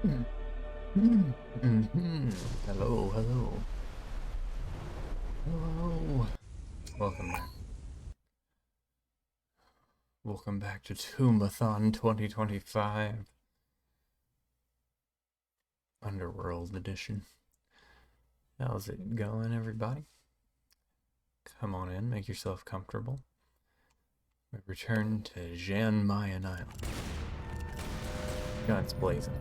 Hello, hello. Hello. Welcome back. Welcome back to Toombathon 2025. Underworld edition. How's it going, everybody? Come on in, make yourself comfortable. We return to Jan Mayen Island. Guns blazing.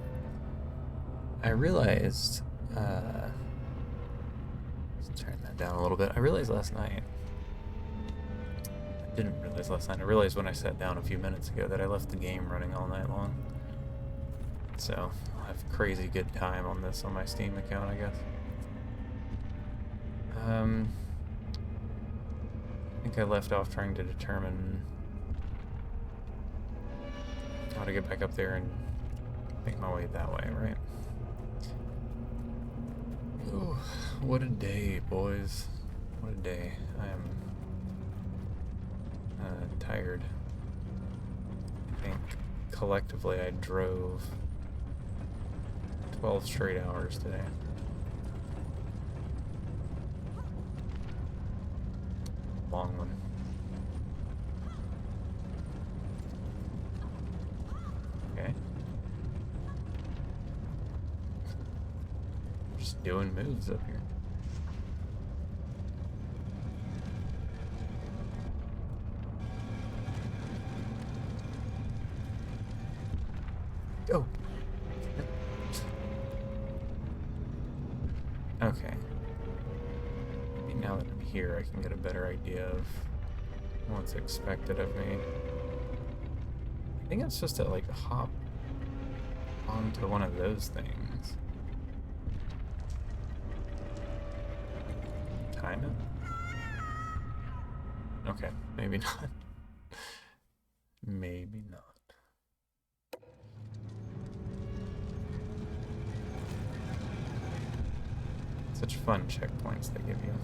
I realized, let's turn that down a little bit. I realized last night, I didn't realize last night, I realized when I sat down a few minutes ago that I left the game running all night long. So, I'll have crazy good time on this on my Steam account, I guess. I think I left off trying to determine how to get back up there and make my way that way, right? Ooh, what a day, boys. What a day. I am tired. I think collectively I drove 12 straight hours today. Long one. Okay. Just doing moves up here. Go. Okay. Maybe now that I'm here, I can get a better idea of what's expected of me. I think it's just to, like, hop onto one of those things. Kinda? Okay, maybe not. Maybe not. Such fun checkpoints they give you.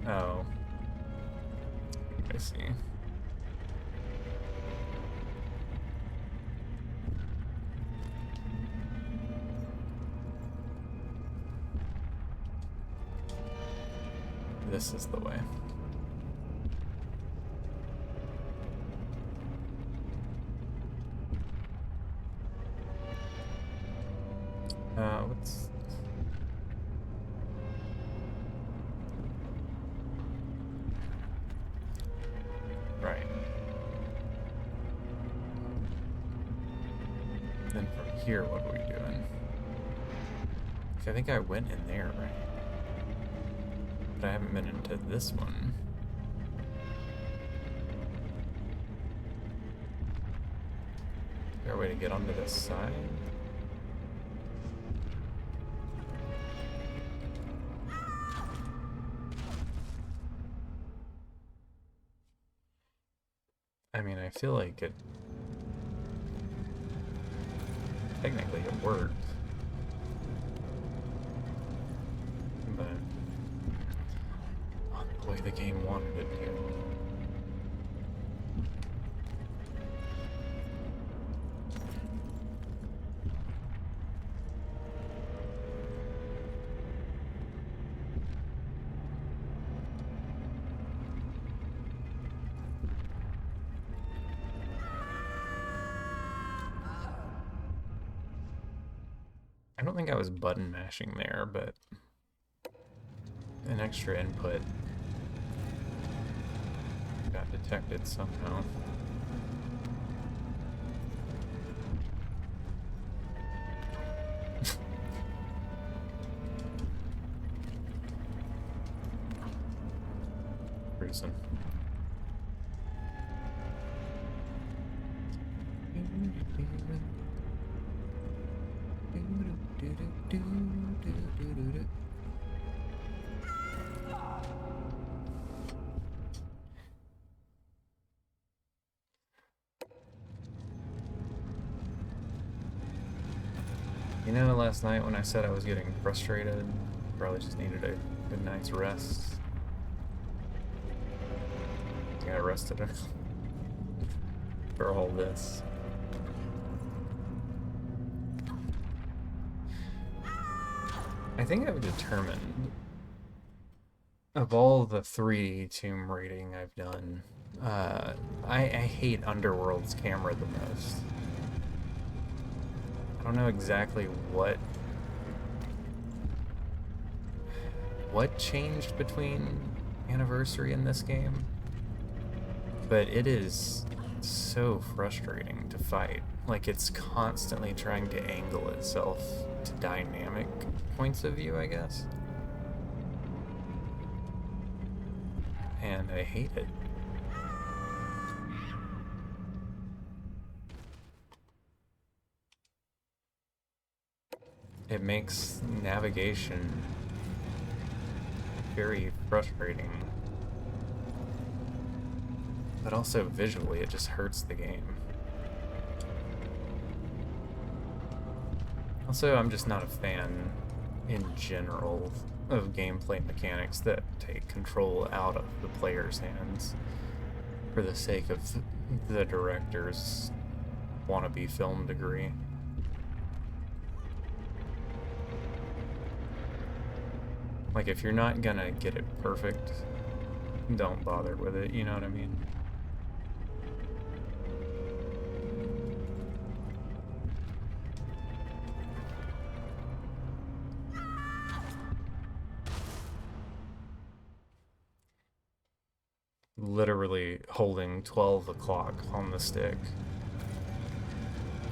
Oh. I see. This is the way. What's... Right. Then from here, what are we doing? I think I went in there, right? But I haven't been into this one. Is there a way to get onto this side? I mean, I feel like it... Technically it worked. But... not the way the game wanted it to. I don't think I was button mashing there, but an extra input got detected somehow. Reason. You know, last night when I said I was getting frustrated, probably just needed a good night's rest. arrested enough for all this. I think I've determined, of all the 3 tomb raiding I've done, I hate Underworld's camera the most. I don't know exactly what changed between Anniversary and this game, but it is so frustrating to fight. Like, it's constantly trying to angle itself to dynamic points of view, I guess. And I hate it. It makes navigation very frustrating. But also visually, it just hurts the game. Also, I'm just not a fan in general of gameplay mechanics that take control out of the player's hands for the sake of the director's wannabe film degree. Like, if you're not gonna get it perfect, don't bother with it, you know what I mean? Literally holding 12 o'clock on the stick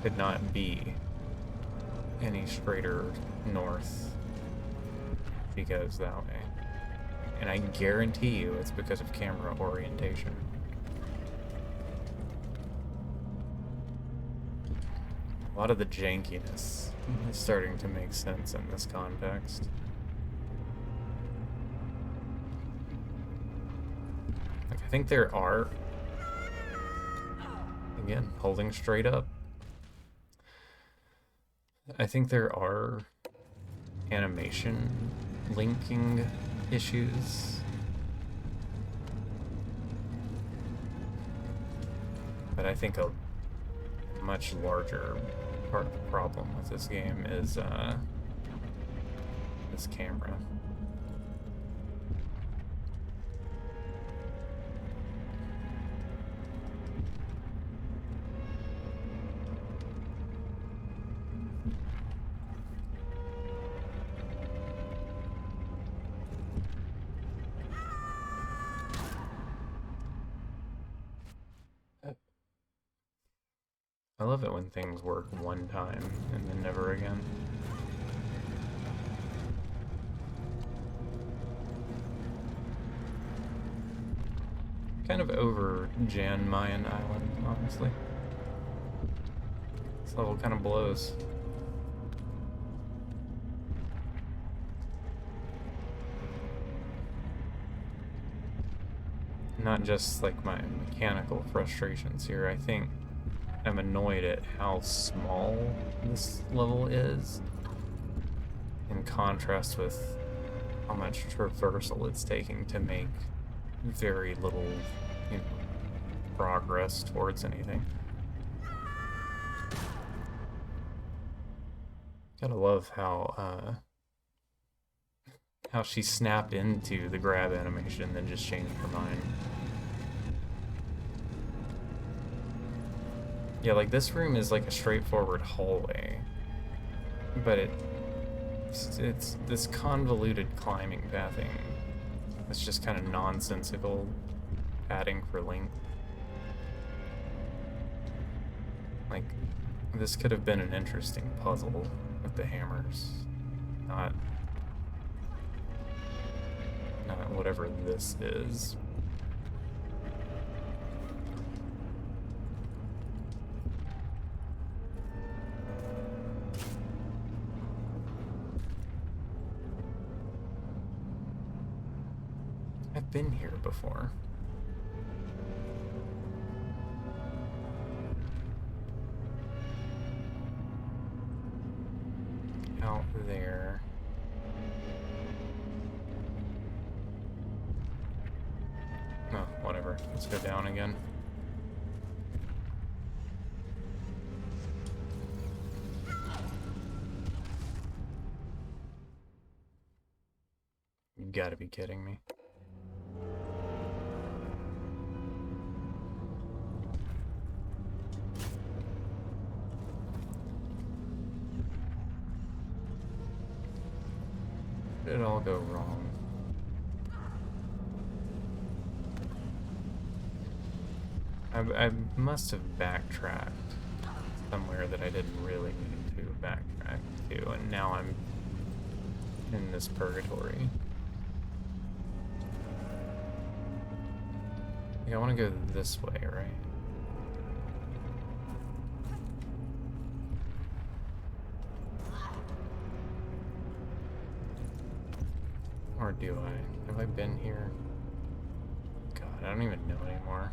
could not be any straighter north if he goes that way. And I guarantee you it's because of camera orientation. A lot of the jankiness is starting to make sense in this context. Like, I think there are, again, holding straight up, I think there are animation linking issues, but I think a much larger part of the problem with this game is this camera. I love it when things work one time and then never again. Kind of over Jan Mayan Island, honestly. This level kind of blows. Not just like my mechanical frustrations here, I think I'm annoyed at how small this level is in contrast with how much traversal it's taking to make very little, you know, progress towards anything. Gotta love how she snapped into the grab animation and then just changed her mind. Yeah, like, this room is like a straightforward hallway, but it's this convoluted climbing pathing. It's just kind of nonsensical padding for length. Like, this could have been an interesting puzzle with the hammers, not whatever this is. I've been here before. Out there. Oh, whatever. Let's go down again. You gotta be kidding me. Where did it all go wrong? I must have backtracked somewhere that I didn't really need to backtrack to, and now I'm in this purgatory. Yeah, I want to go this way, right? Or do I? Have I been here? God, I don't even know anymore.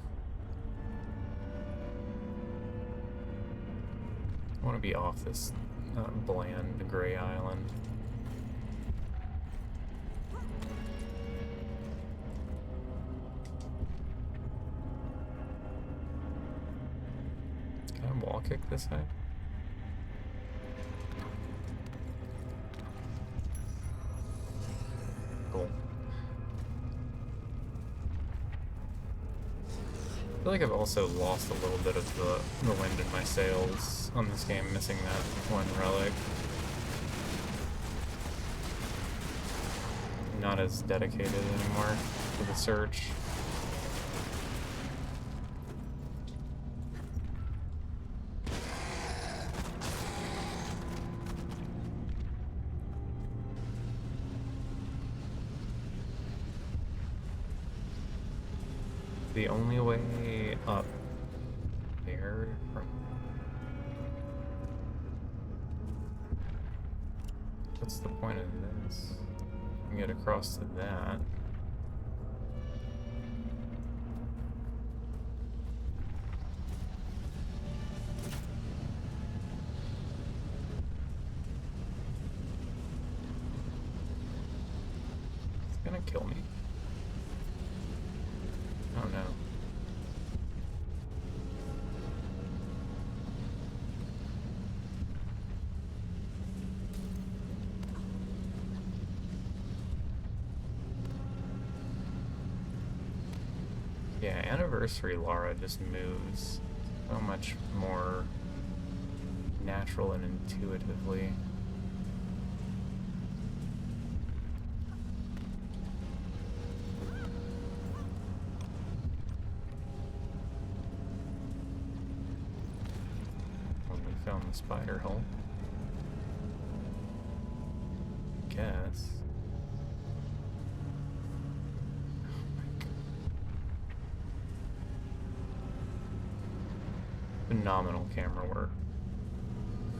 I want to be off this bland gray island. Can I wall kick this guy? Cool. I feel like I've also lost a little bit of the wind in my sails on this game, missing that one relic. Not as dedicated anymore to the search. The only way up there from... What's the point of this? I can get across to that. It's gonna kill me. Oh no. Yeah, Anniversary Lara just moves so much more natural and intuitively. Found the spider hole. Guess. Oh my God. Phenomenal camera work.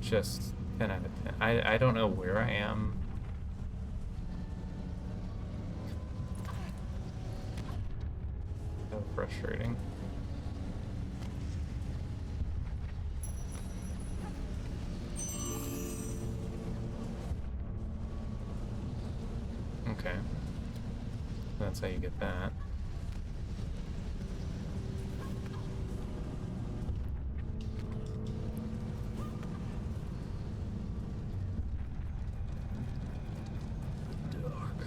Just 10 out of 10. I don't know where I am. So frustrating. Okay. That's how you get that. Dark.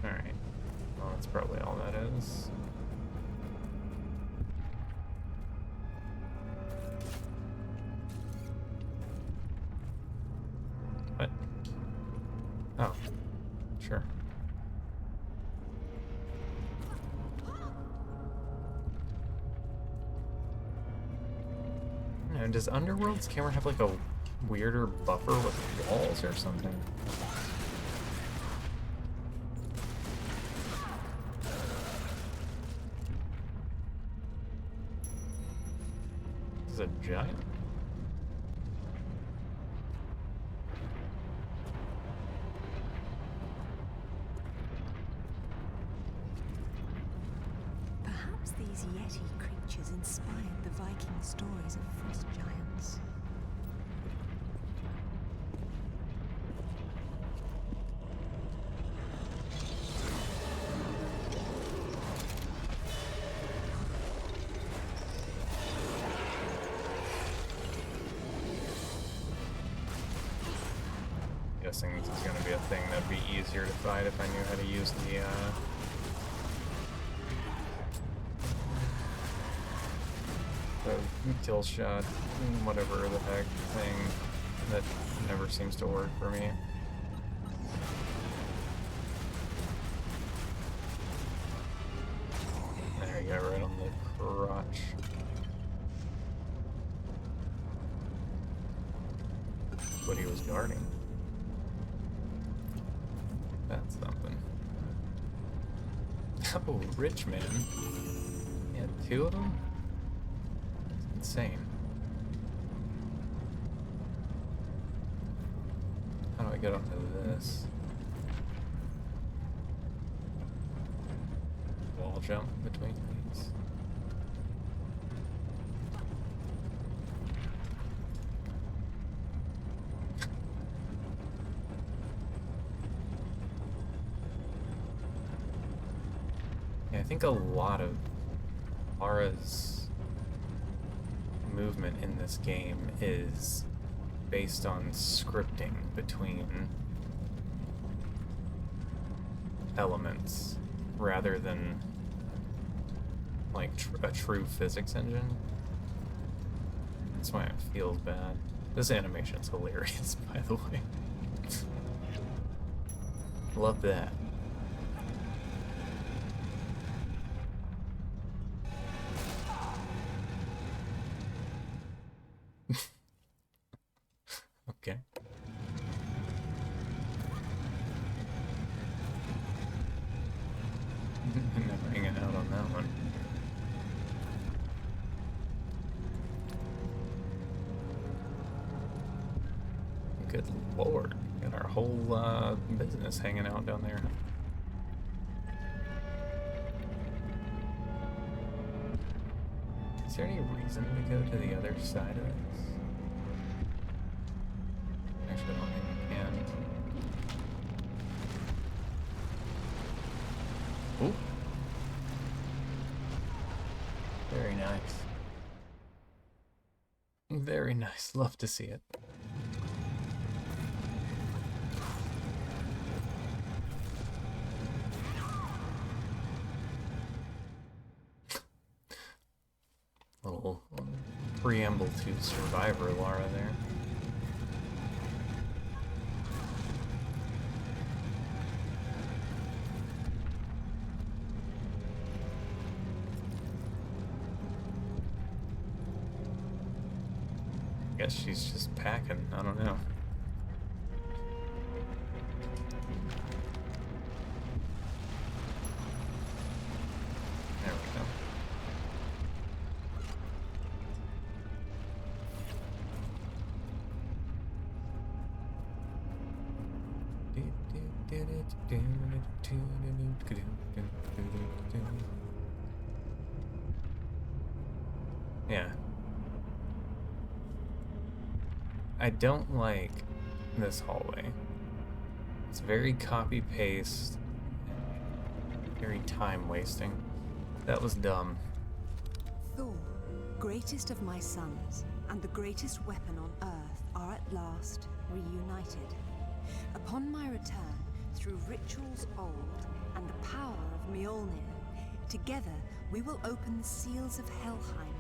Alright. Well, that's probably all that is. What? Oh, sure. No, does Underworld's camera have like a weirder buffer with walls or something? This is a giant. Perhaps these Yeti creatures inspired the Viking stories of frost giants. guessing this is going to be a thing that'd be easier to fight if I knew how to use the kill shot, whatever the heck thing that never seems to work for me. There you go, right on the crotch. What he was guarding. That's something. Oh, rich man. Yeah, 2 of them? It's insane. How do I get onto this? Wall jump between these. Yeah, I think a lot of Lara's movement in this game is based on scripting between elements rather than like a true physics engine. That's why it feels bad. This animation's hilarious, by the way. Love that. Okay. Never hanging out on that one. Good lord. Got our whole business hanging out down there. Is there any reason to go to the other side of this? Actually, I don't think I can. Ooh. Very nice. Very nice. Love to see it. Little preamble to Survivor Lara there. Guess she's just packing. I don't know. There we go. Yeah. I don't like this hallway. It's very copy-paste, very time-wasting. That was dumb. Thor, greatest of my sons, and the greatest weapon on Earth, are at last reunited. Upon my return, through rituals old and the power of Mjolnir, together we will open the seals of Helheim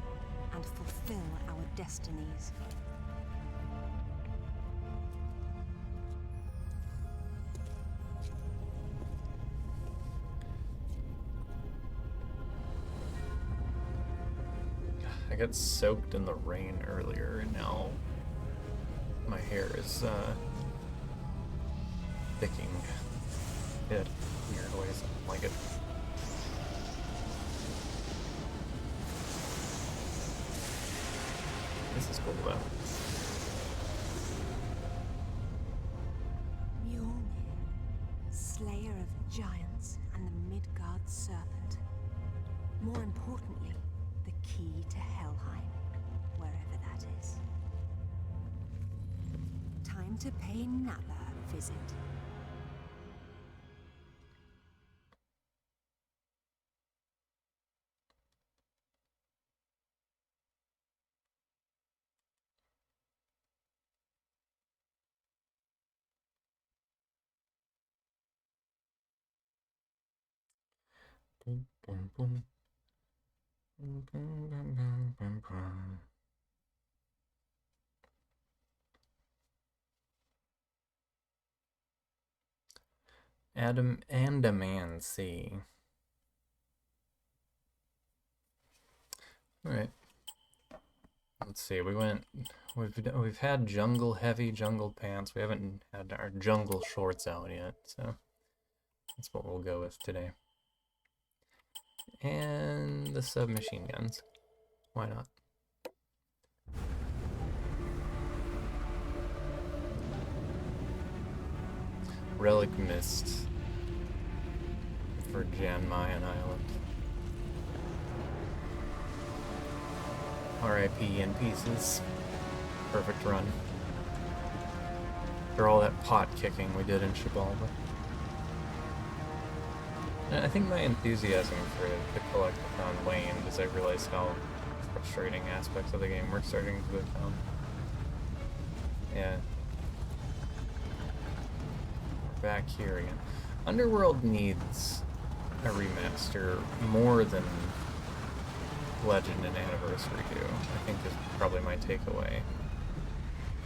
and fulfill our destinies. I got soaked in the rain earlier, and now my hair is thicking. It weird ways. I don't like it. This is cool though. Mjolnir, slayer of giants and the Midgard serpent. More importantly, the key to Helheim, wherever that is. Time to pay Nala a visit. Boom, boom, boom. Boom, boom, boom, boom, boom, boom. Adam and a man see. All right. Let's see. We've had jungle heavy jungle pants. We haven't had our jungle shorts out yet, so that's what we'll go with today. And the submachine guns. Why not? Relic Mist for Jan Mayan Island. R.I.P. in pieces. Perfect run. For all that pot kicking we did in Xibalba. And I think my enthusiasm for the Collectathon waned as I realized how frustrating aspects of the game were starting to become. Yeah. We're back here again. Underworld needs a remaster more than Legend and Anniversary do, I think is probably my takeaway.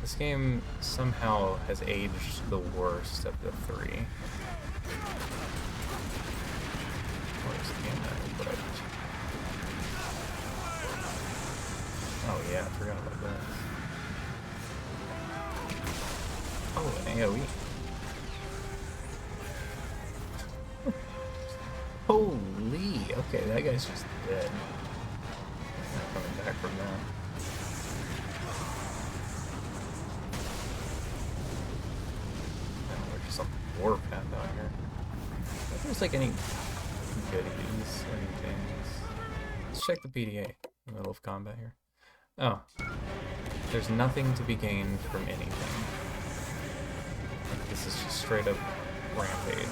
This game somehow has aged the worst of the three. Where's the but oh yeah, I forgot about this. Oh, an AoE. Holy! Okay, that guy's just dead. Not coming back from that. No, we're just on the warpath out here. If there's like any goodies, anything. Let's check the PDA in the middle of combat here. Oh. There's nothing to be gained from anything. Like, this is just straight up rampage.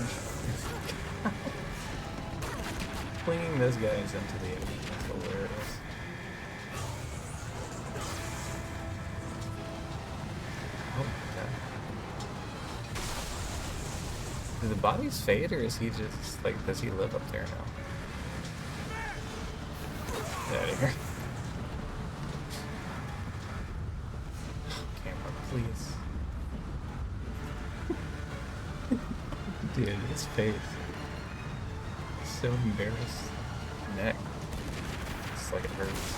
Flinging those guys into the enemy is hilarious. Oh my god. Do the bodies fade, or is he just, like, does he live up there now? Get out of here. Camera, please. Dude, his face. So embarrassed. Neck. It's like it hurts.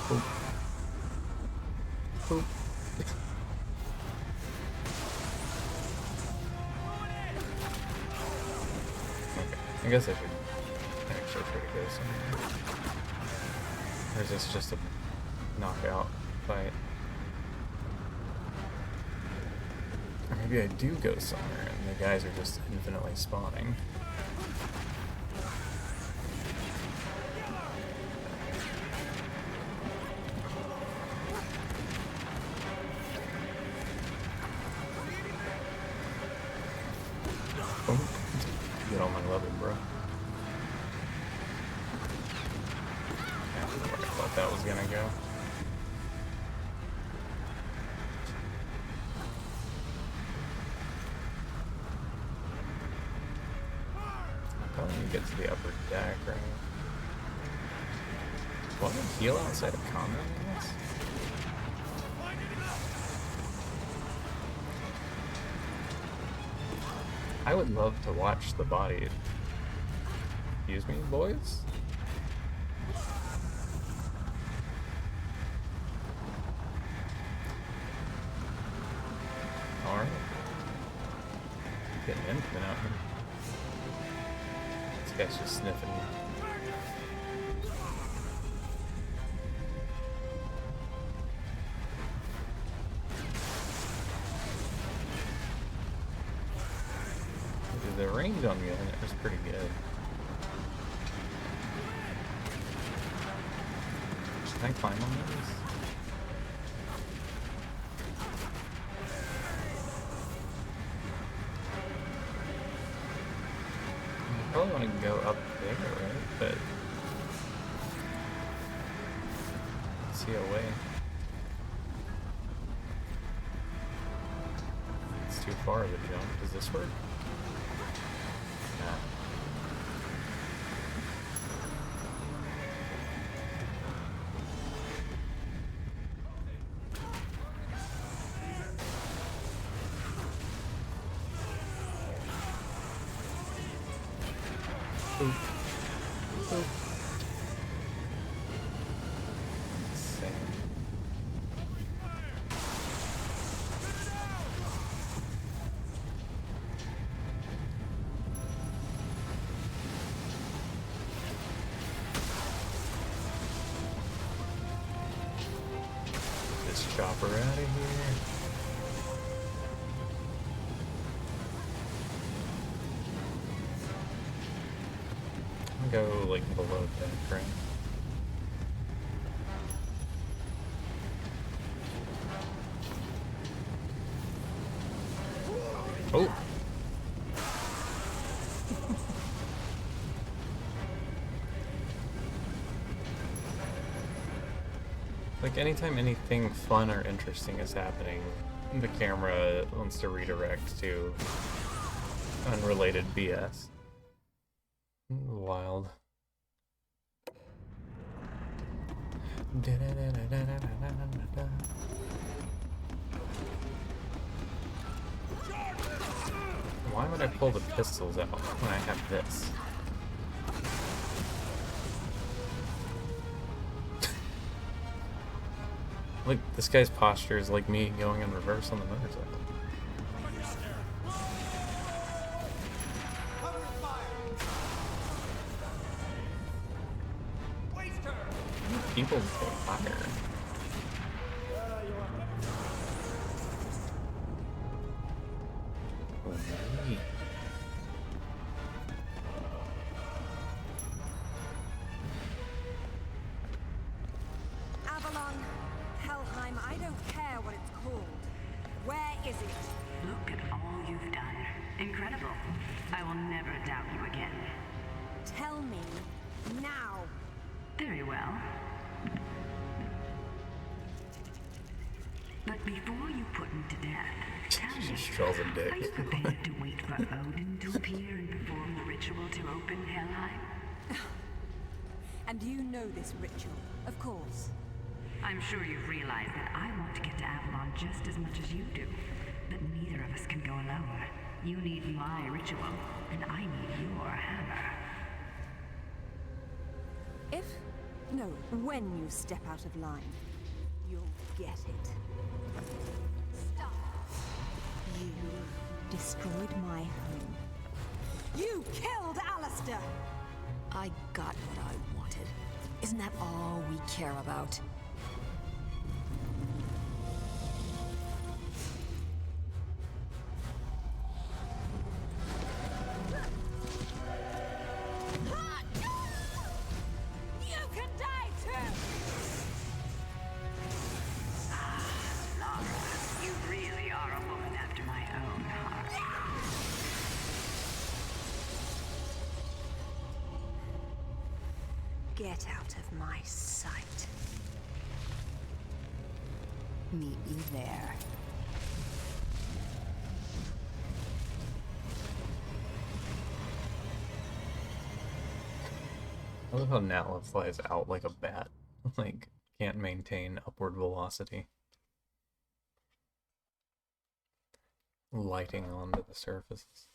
Poop. Poop. Okay, I guess I should actually try to go somewhere. Or is this just a knockout fight? Or maybe I do go somewhere and the guys are just infinitely spawning. Oh, get on my level, bro. That's where I thought that was gonna go. Probably need to get to the upper deck, right? Will I heal outside of combat, I guess? I would love to watch the body. Excuse me, boys? Alright. Getting infinite out here. This guy's just sniffing. The range on the unit is pretty good. Can I climb on these? I probably want to go up there, right? But see a way. Let's too far of a jump. Does this work? Nah. Oop. Oop. Insane. This chopper out of here. Go like below deck, right? Oh! Like anytime anything fun or interesting is happening, the camera wants to redirect to unrelated BS. Wild. Why would I pull the pistols out when I have this? Look, this guy's posture is like me going in reverse on the motorcycle. People go higher. Holy. Avalon, Helheim, I don't care what it's called. Where is it? Look at all you've done. Incredible. I will never doubt you again. Tell me now. Very well. But before you put him to death, tell me, Just draws a dick. are you prepared to wait for Odin to appear and perform the ritual to open Helheim? And you know this ritual, of course. I'm sure you've realized that I want to get to Avalon just as much as you do. But neither of us can go alone. You need my ritual, and I need your hammer. When you step out of line, you'll get it. Stop. You destroyed my home. You killed Alistair! I got what I wanted. Isn't that all we care about? Get out of my sight. Meet you there. I love how Natla flies out like a bat. Like, can't maintain upward velocity. Lighting onto the surfaces.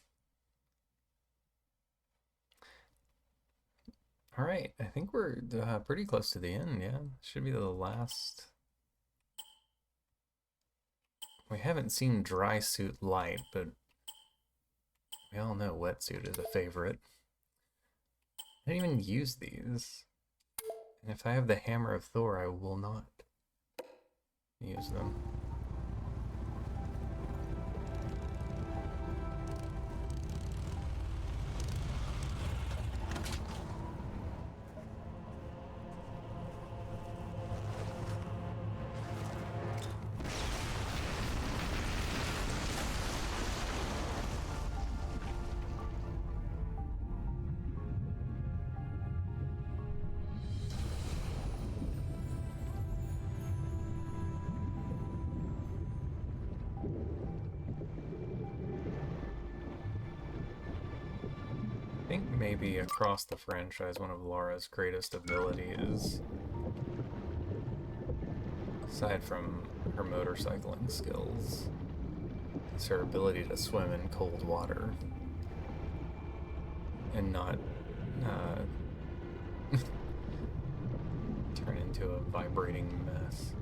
Alright, I think we're pretty close to the end, yeah. Should be the last. We haven't seen Dry Suit Light, but we all know Wetsuit is a favorite. I didn't even use these. And if I have the Hammer of Thor, I will not use them. maybe across the franchise, one of Lara's greatest abilities, aside from her motorcycling skills, is her ability to swim in cold water and not turn into a vibrating mess.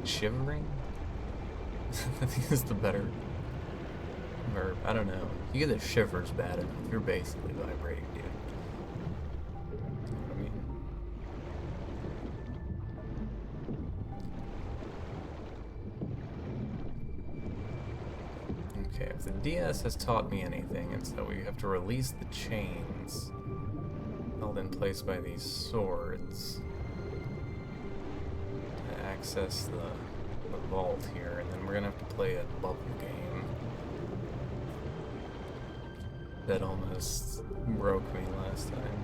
Shivering? I think is the better verb. I don't know. You get the shivers bad enough, you're basically vibrating, dude. You know what I mean? Okay, if the DS has taught me anything, it's that we have to release the chains held in place by these swords to access the vault here, and then we're gonna have to play a bubble game that almost broke me last time.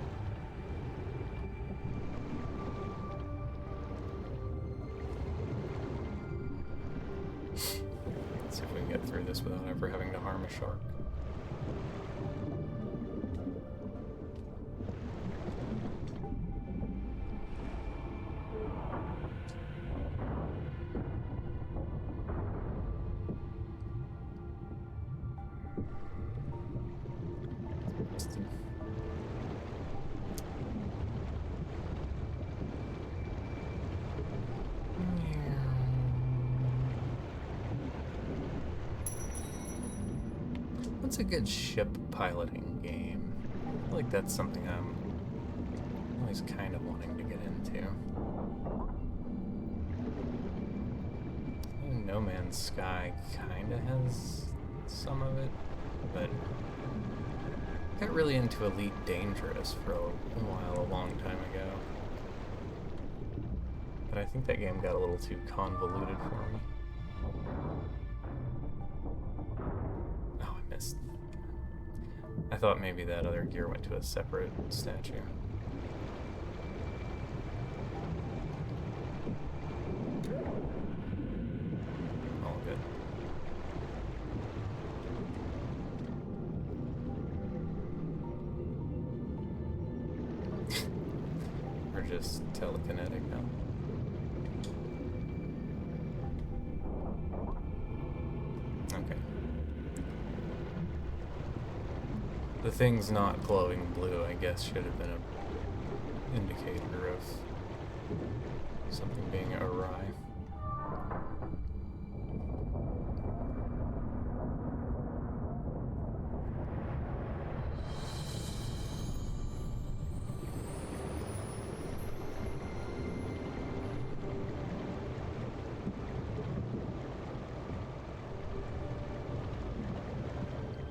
Let's see if we can get through this without ever having to harm a shark. What's a good ship piloting game? I feel like that's something I'm always kind of wanting to get into. I think No Man's Sky kind of has some of it, but I got really into Elite Dangerous for a while, a long time ago. But I think that game got a little too convoluted for me. Oh, I missed. I thought maybe that other gear went to a separate statue. All good. Or just telekinetic now. Okay. The thing's not glowing blue, I guess, should have been an indicator of something being awry.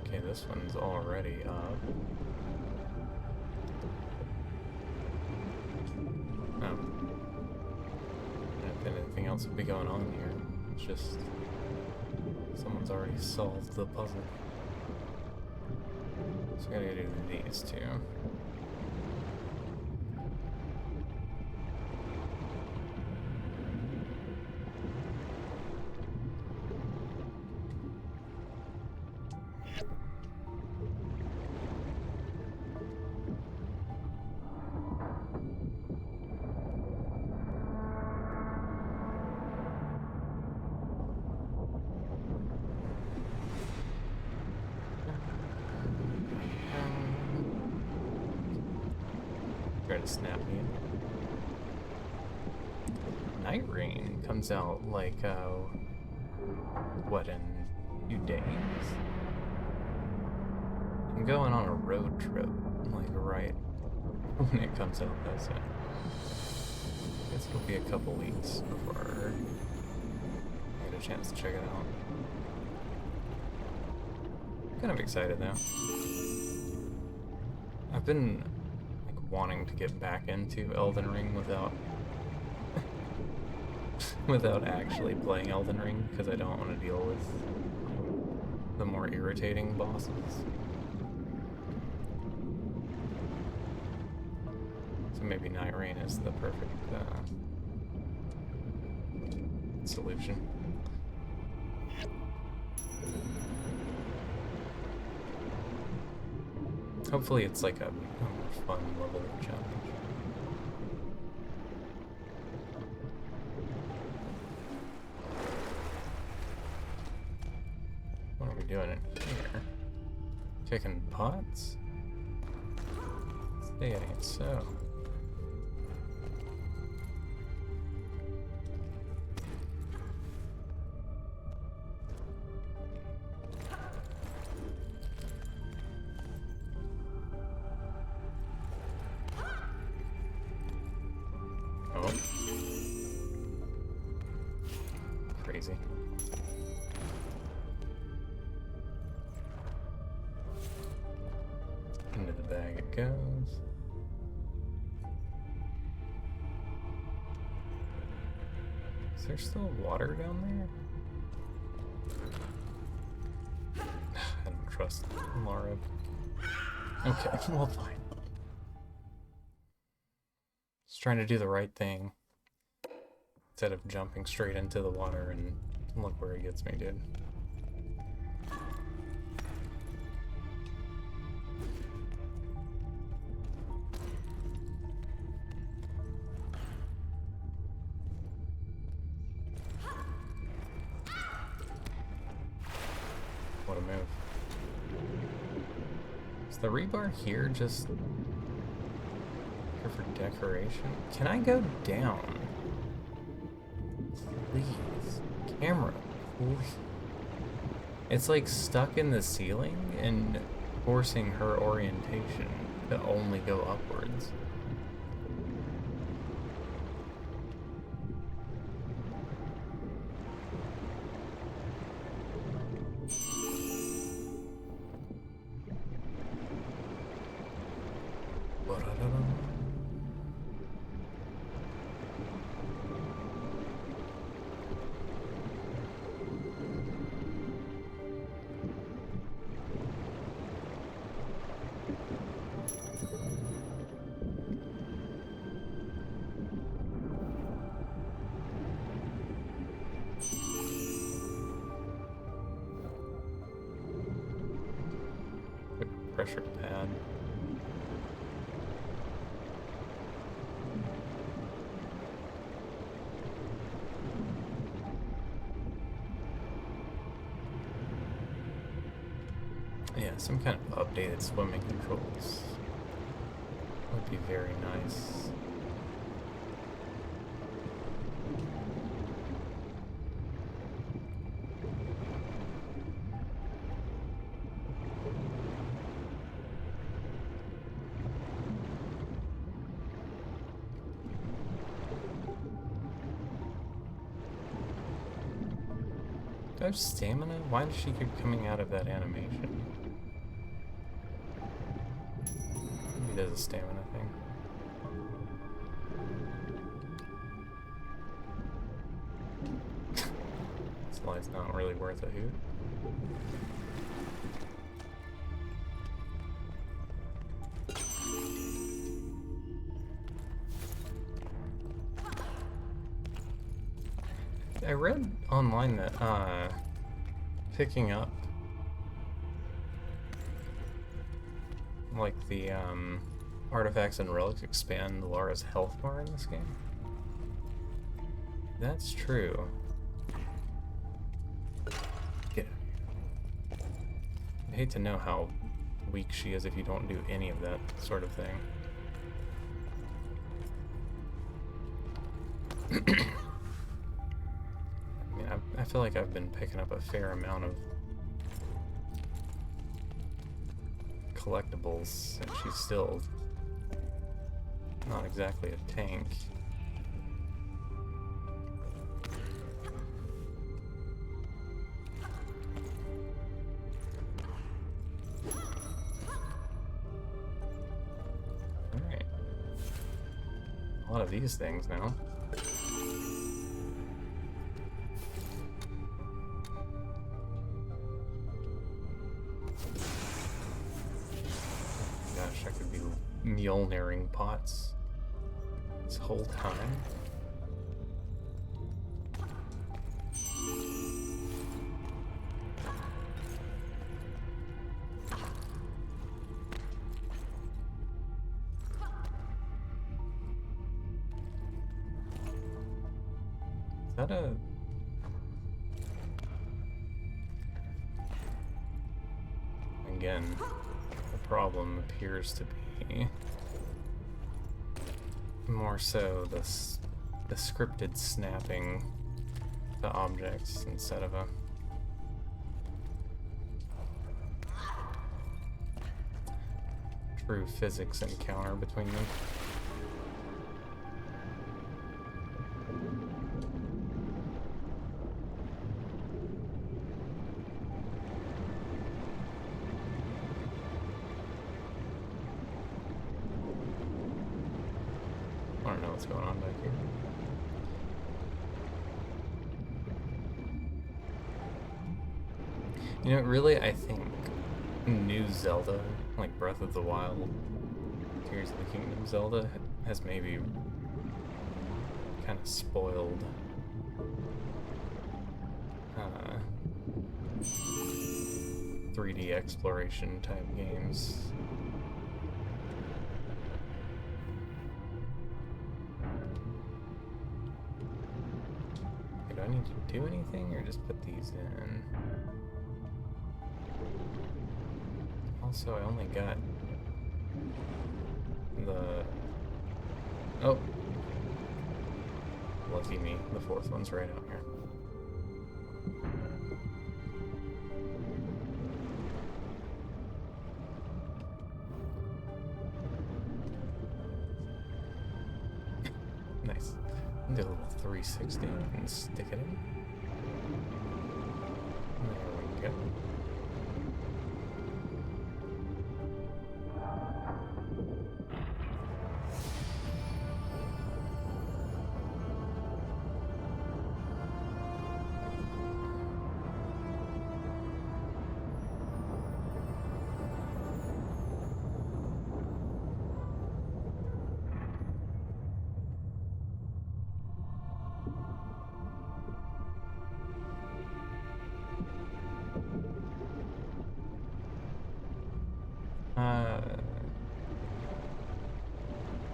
Okay, this one's already up. Oh. If anything else would be going on here, it's just someone's already solved the puzzle. So we gotta do these two. Try to snap me in. Night Rain comes out like, what, in a few days? I'm going on a road trip, like, right when it comes out, that's it. I guess it'll be a couple weeks before I get a chance to check it out. Kind of excited, though. I've been wanting to get back into Elden Ring without without actually playing Elden Ring, because I don't want to deal with the more irritating bosses. So maybe Night Rain is the perfect solution. Hopefully it's like a fun level of challenge. What are we doing in here? Kicking pots? Stating it so. Oh. Crazy. Into the bag it goes. Is there still water down there? I don't trust Lara. Okay, well fine. Just trying to do the right thing. Instead of jumping straight into the water and look where it gets me, dude. What a move. Is the rebar here just here for decoration? Can I go down? Please. Camera. Please. It's like stuck in the ceiling and forcing her orientation to only go upwards. Pressure pad. Yeah, some kind of updated swimming controls would be very nice. Do I have stamina? Why does she keep coming out of that animation? Maybe it is a stamina thing. This light's not really worth a hoot. I read online that picking up like the artifacts and relics expand Lara's health bar in this game. That's true. Get it. I hate to know how weak she is if you don't do any of that sort of thing. I feel like I've been picking up a fair amount of collectibles, and she's still not exactly a tank. Alright. A lot of these things now. I could be Mjolniring pots this whole time. that a... Again, the problem appears to be more so the scripted snapping to objects instead of a true physics encounter between them. I don't know what's going on back here. You know, really, I think new Zelda, like Breath of the Wild, Tears of the Kingdom Zelda, has maybe kind of spoiled 3D exploration type games. Okay, do I need to do anything or just put these in? Also, I only got the... Oh! Lucky me, the fourth one's right out here. Nice. Do a little 360 and stick it in. There we go.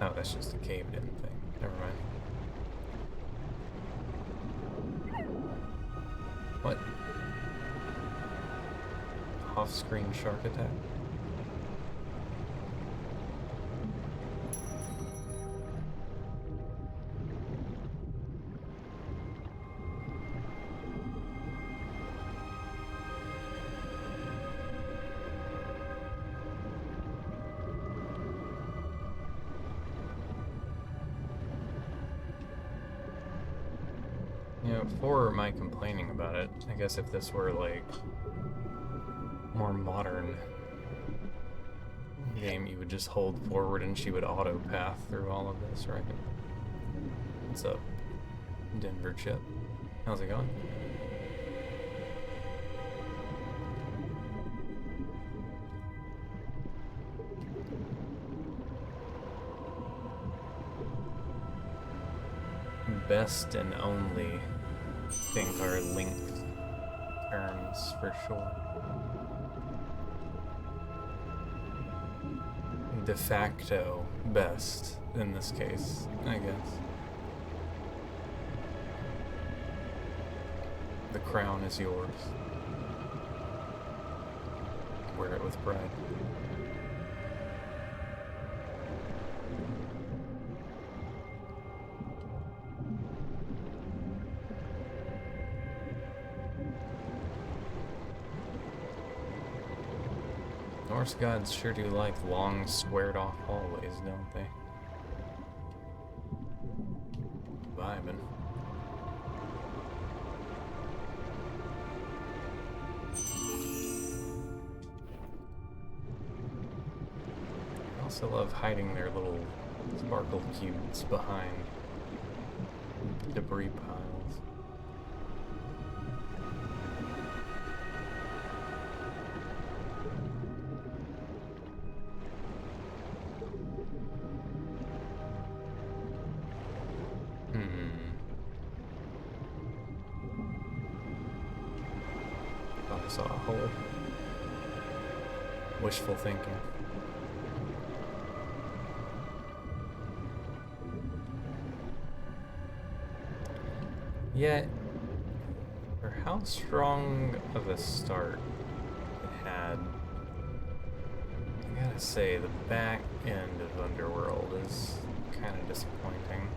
Oh, that's just a caved-in thing. Never mind. What? Off-screen shark attack? You know, for my complaining about it, I guess if this were like more modern game, you would just hold forward and she would auto path through all of this, right? What's up, Denver Chip? How's it going? Best and only think are linked terms for sure. De facto best in this case, I guess. The crown is yours. Wear it with pride. Norse gods sure do like long, squared-off hallways, don't they? Vibin'. I also love hiding their little sparkle cubes behind debris piles. I saw a hole. Wishful thinking. Yet, for how strong of a start it had, I gotta say, the back end of Underworld is kind of disappointing.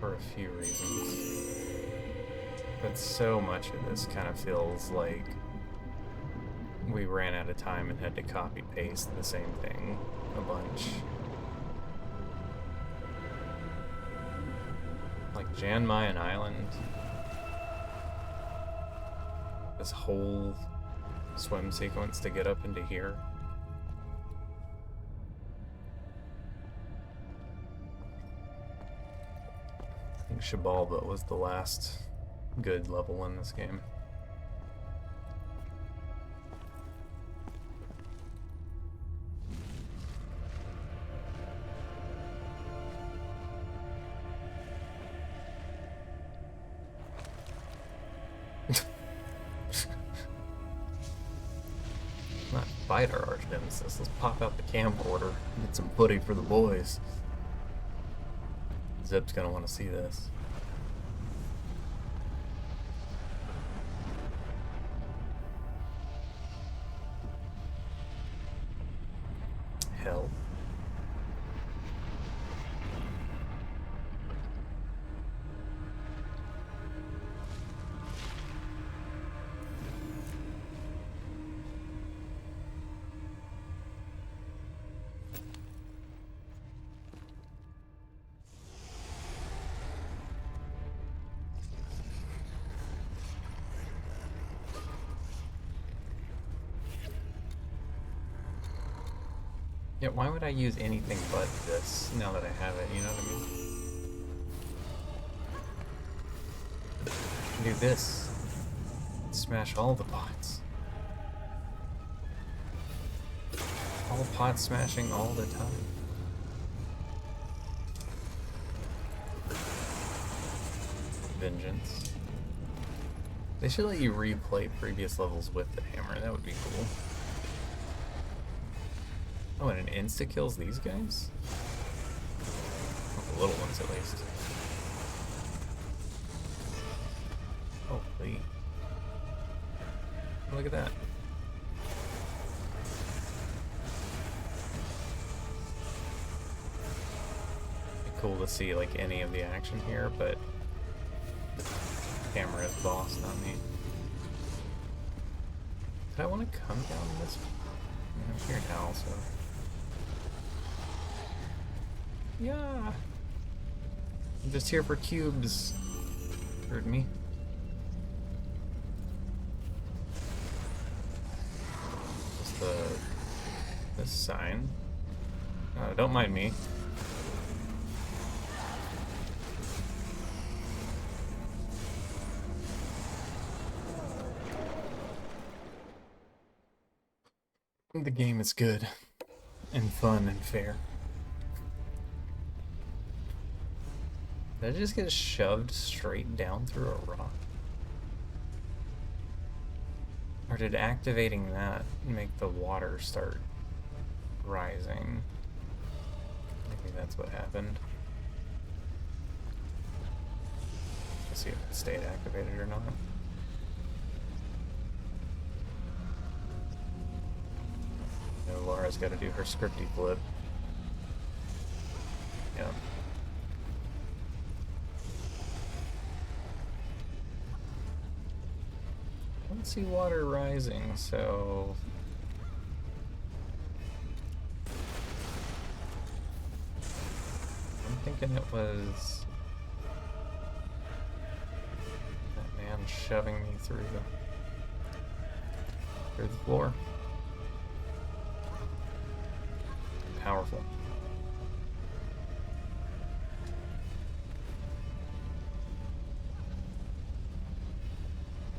For a few reasons. But so much of this kind of feels like we ran out of time and had to copy-paste the same thing a bunch. Like Jan Mayen Island. This whole swim sequence to get up into here. I think Shabalba was the last good level in this game. Not fight our arch nemesis. Let's pop out the camcorder and get some footy for the boys. Zip's gonna want to see this. Hell. Yeah, why would I use anything but this now that I have it, you know what I mean? I can do this. Smash all the pots. All pot smashing all the time. Vengeance. They should let you replay previous levels with the hammer, that would be cool. Oh, and it insta-kills these guys? Well, the little ones, at least. Holy. Look at that. Be cool to see, like, any of the action here, but... camera is boss, not me. Did I want to come down this? I'm here now, so... Yeah. I'm just here for cubes. Heard me. Just this sign. Don't mind me. The game is good and fun and fair. Did I just get shoved straight down through a rock? Or did activating that make the water start rising? Maybe that's what happened. Let's see if it stayed activated or not. No, Laura's got to do her scripty flip. Yep. I don't see water rising, so... I'm thinking it was... that man shoving me through the floor. Powerful.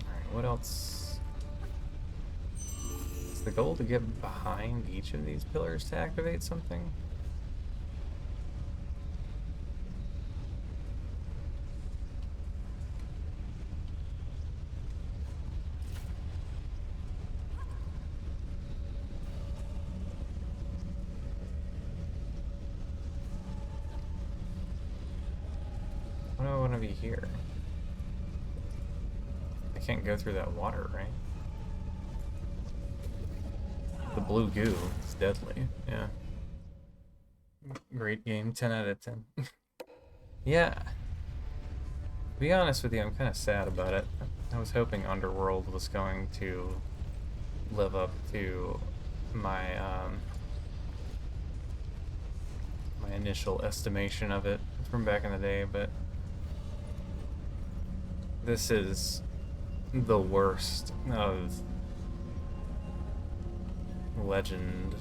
Alright, what else? Is the goal to get behind each of these pillars to activate something? to be here? I can't go through that water, right? The blue goo is deadly, yeah. Great game, 10 out of 10. Yeah. To be honest with you, I'm kind of sad about it. I was hoping Underworld was going to live up to my my initial estimation of it from back in the day, but this is the worst of Legend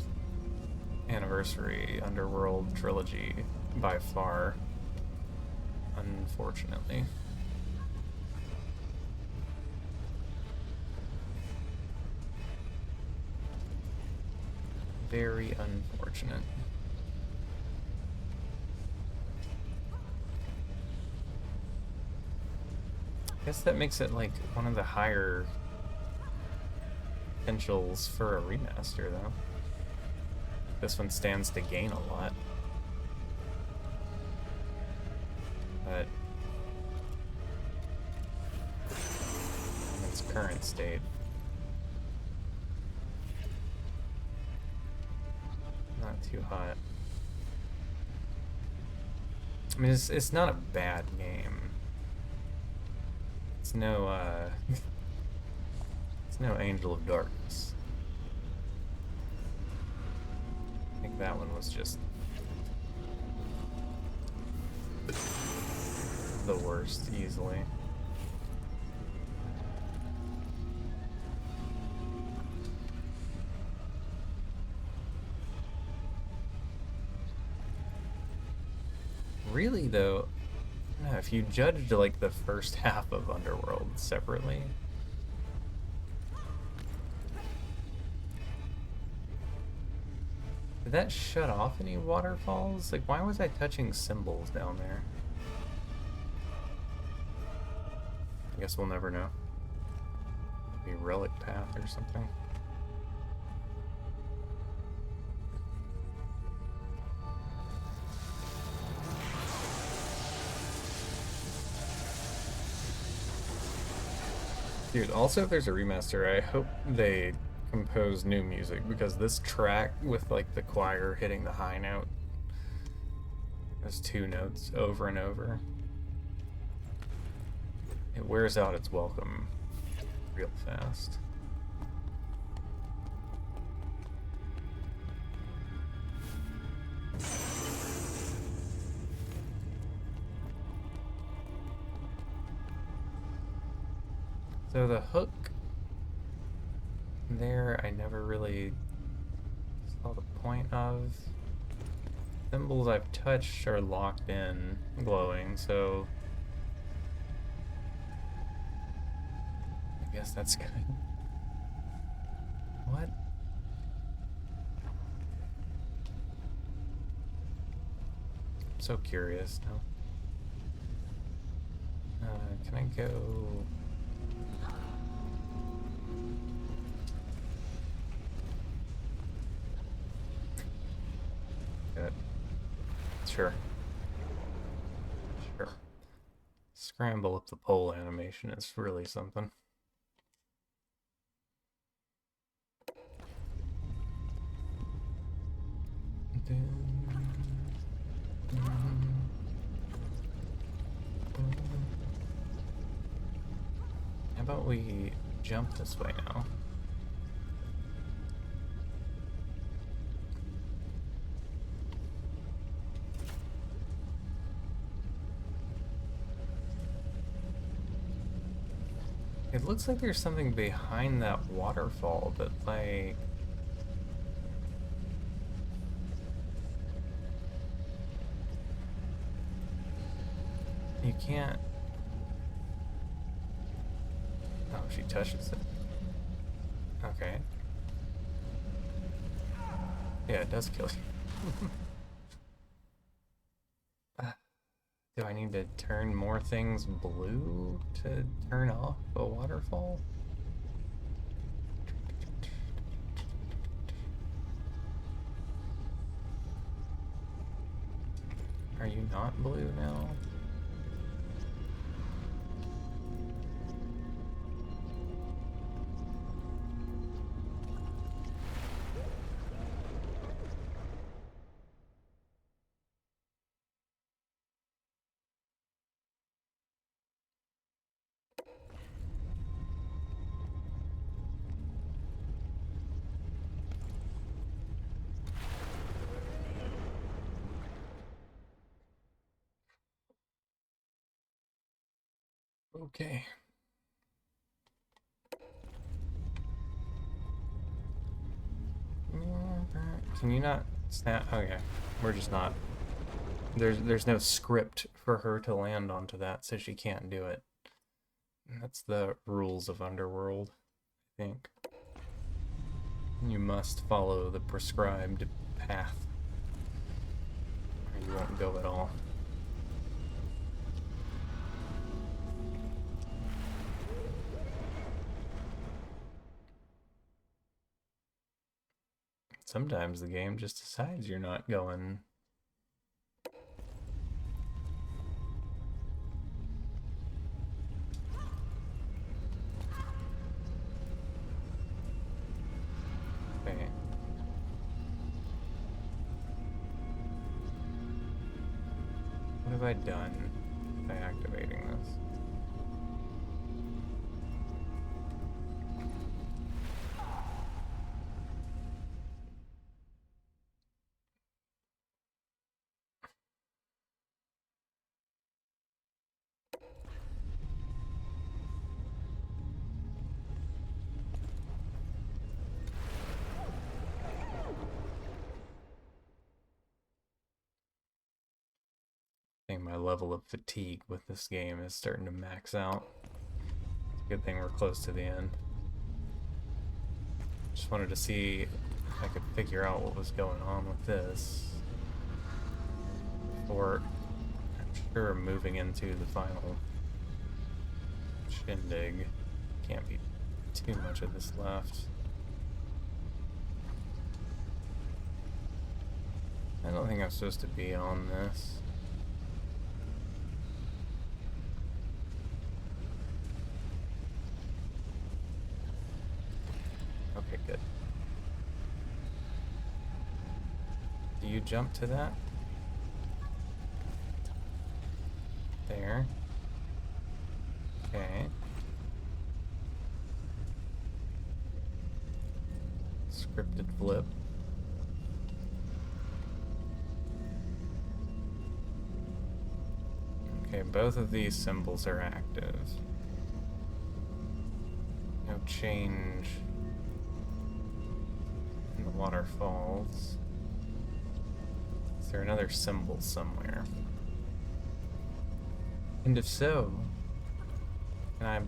Anniversary Underworld trilogy by far, unfortunately. Very unfortunate. I guess that makes it like one of the higher potentials for a remaster, though. This one stands to gain a lot. But in its current state, not too hot. I mean, it's not a bad game. It's no it's no Angel of Darkness. I think that one was just the worst, easily. Really, though, if you judged like the first half of Underworld separately, did that shut off any waterfalls? Like, why was I touching symbols down there? I guess we'll never know. Maybe relic path or something. Dude, also if there's a remaster, I hope they compose new music, because this track with like the choir hitting the high note, those two notes over and over, it wears out its welcome real fast. So the hook there, I never really saw the point of. Symbols I've touched are locked in, glowing, so I guess that's good. What? I'm so curious now. Can I go? Good. Sure. Sure. Scramble up the pole animation is really something. How about we jump this way now? It looks like there's something behind that waterfall, but like... you can't... oh, she touches it. Okay. Yeah, it does kill you. Do I need to turn more things blue to turn off a waterfall? Are you not blue now? Okay. Can you not snap? Okay, we're just not. There's no script for her to land onto that, so she can't do it. That's the rules of Underworld, I think. You must follow the prescribed path, or you won't go at all. Sometimes the game just decides you're not going. Okay. What have I done by activating this? I think my level of fatigue with this game is starting to max out. It's a good thing we're close to the end. Just wanted to see if I could figure out what was going on with this before, I'm sure, moving into the final shindig. Can't be too much of this left. I don't think I'm supposed to be on this. Okay, good. Do you jump to that? There. Okay. Scripted flip. Okay, both of these symbols are active. No change in the waterfalls. Is there another symbol somewhere? And if so, can I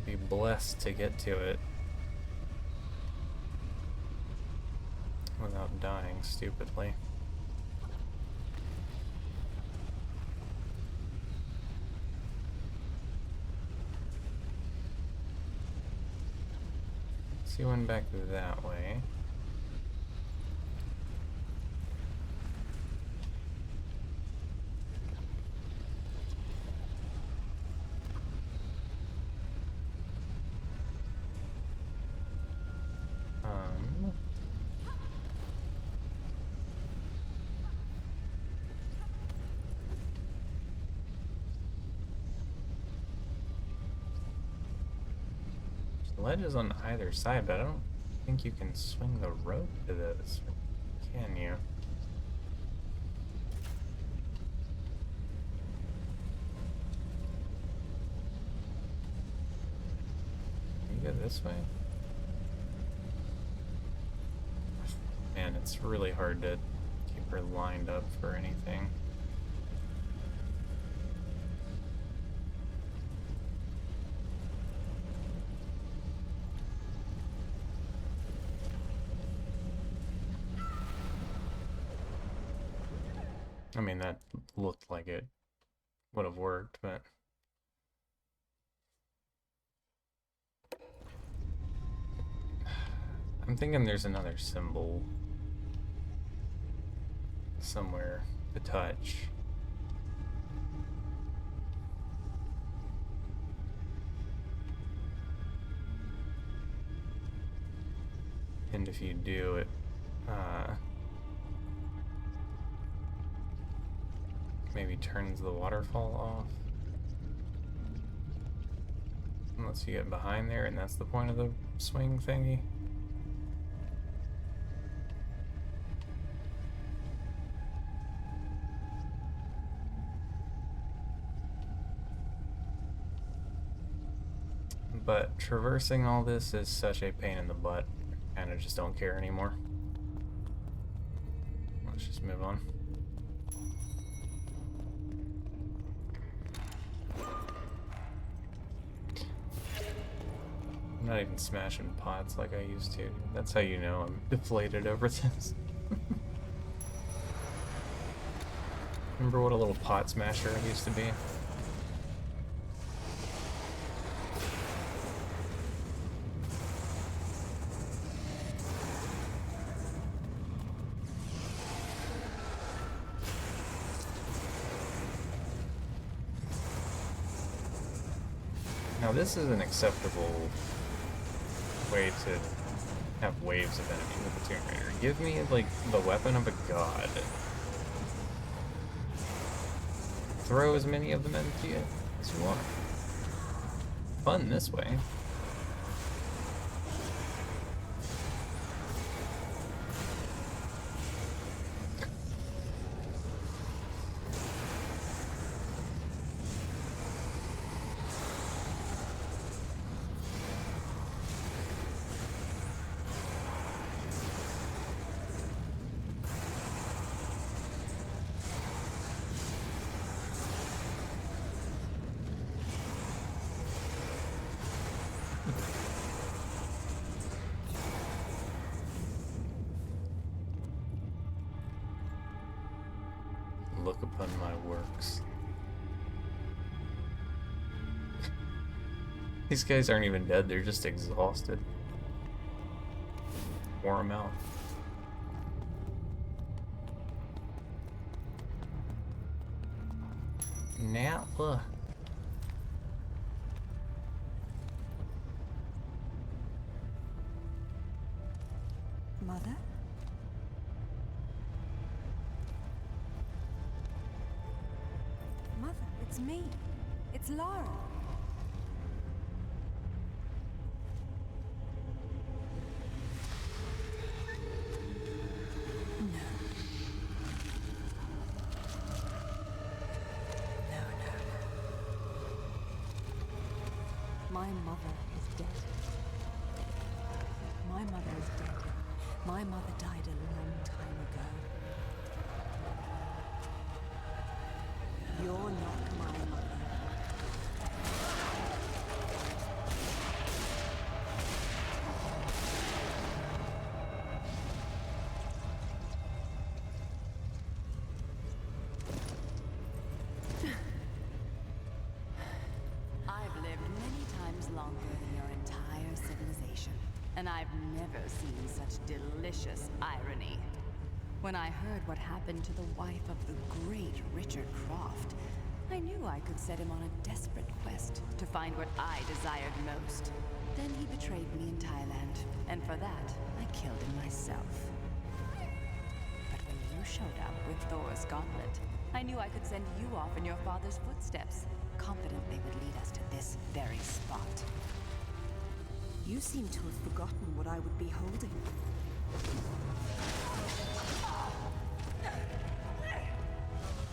be blessed to get to it without dying stupidly? So you went back that way. Ledges on either side, but I don't think you can swing the rope to this, can you? Can you go this way? Man, it's really hard to keep her lined up for anything. I mean, that looked like it would have worked, but... I'm thinking there's another symbol somewhere to touch. And if you do it, maybe turns the waterfall off. Unless you get behind there, and that's the point of the swing thingy. But traversing all this is such a pain in the butt. I kind of just don't care anymore. Let's just move on. I'm not even smashing pots like I used to. That's how you know I'm deflated over this. Remember what a little pot smasher I used to be? Now this is an acceptable way to have waves of enemies with the Tomb Raider. Give me, like, the weapon of a god. Throw as many of them into you as you want. Fun this way. Look upon my works. These guys aren't even dead, they're just exhausted. Wore them out. Now, Mother? Mother, it's me. It's Lara. My mother is dead. My mother is dead. My mother died a long time ago. You're not my mother. I've lived many times longer than your entire civilization, and I've never seen such delicious irony. When I heard what happened to the wife of the great Richard Croft, I knew I could set him on a desperate quest to find what I desired most. Then he betrayed me in Thailand, and for that, I killed him myself. But when you showed up with Thor's gauntlet, I knew I could send you off in your father's footsteps, confident they would lead us to this very spot. You seem to have forgotten what I would be holding.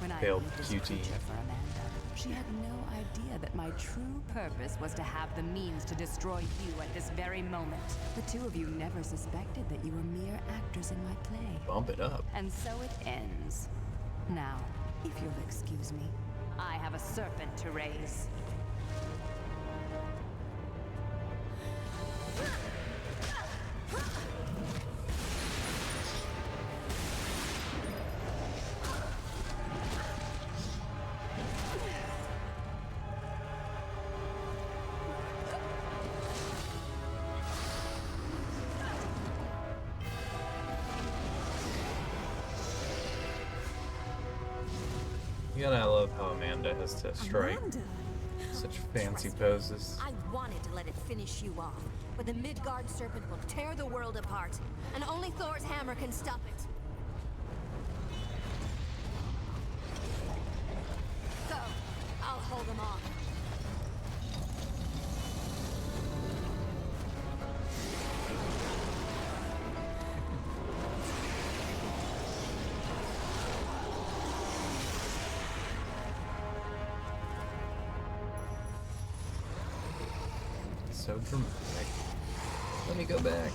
When I Failed made this QT. creature for Amanda, she had no idea that my true purpose was to have the means to destroy you at this very moment. The two of you never suspected that you were mere actors in my play. bump it up. And so it ends. Now, if you'll excuse me, I have a serpent to raise. Yeah, I love how Amanda has to strike Amanda! such fancy poses. I wanted to let it finish you off, but the Midgard serpent will tear the world apart, and only Thor's hammer can stop it. Go. I'll hold them off. So dramatic. Let me go back.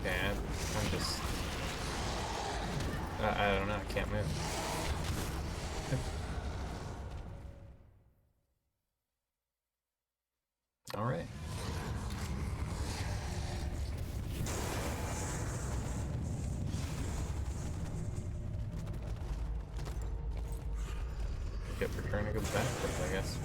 Okay, I'm just... I don't know, I can't move. Alright. Kept for trying to go backwards, I guess.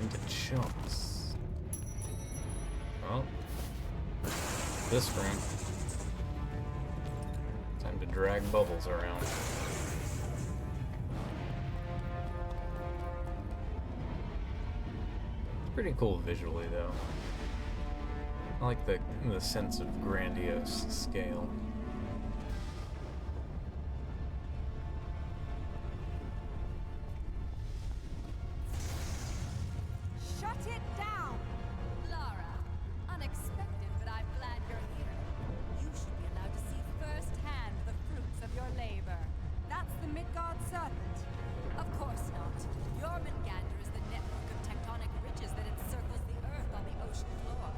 Into chunks. Well, this room. Time to drag bubbles around. Pretty cool visually, though. I like the sense of grandiose scale. Shut it down! Lara, unexpected, but I'm glad you're here. You should be allowed to see firsthand the fruits of your labor. That's the Midgard serpent. Of course not. Jormungandr is the network of tectonic ridges that encircles the Earth on the ocean floor.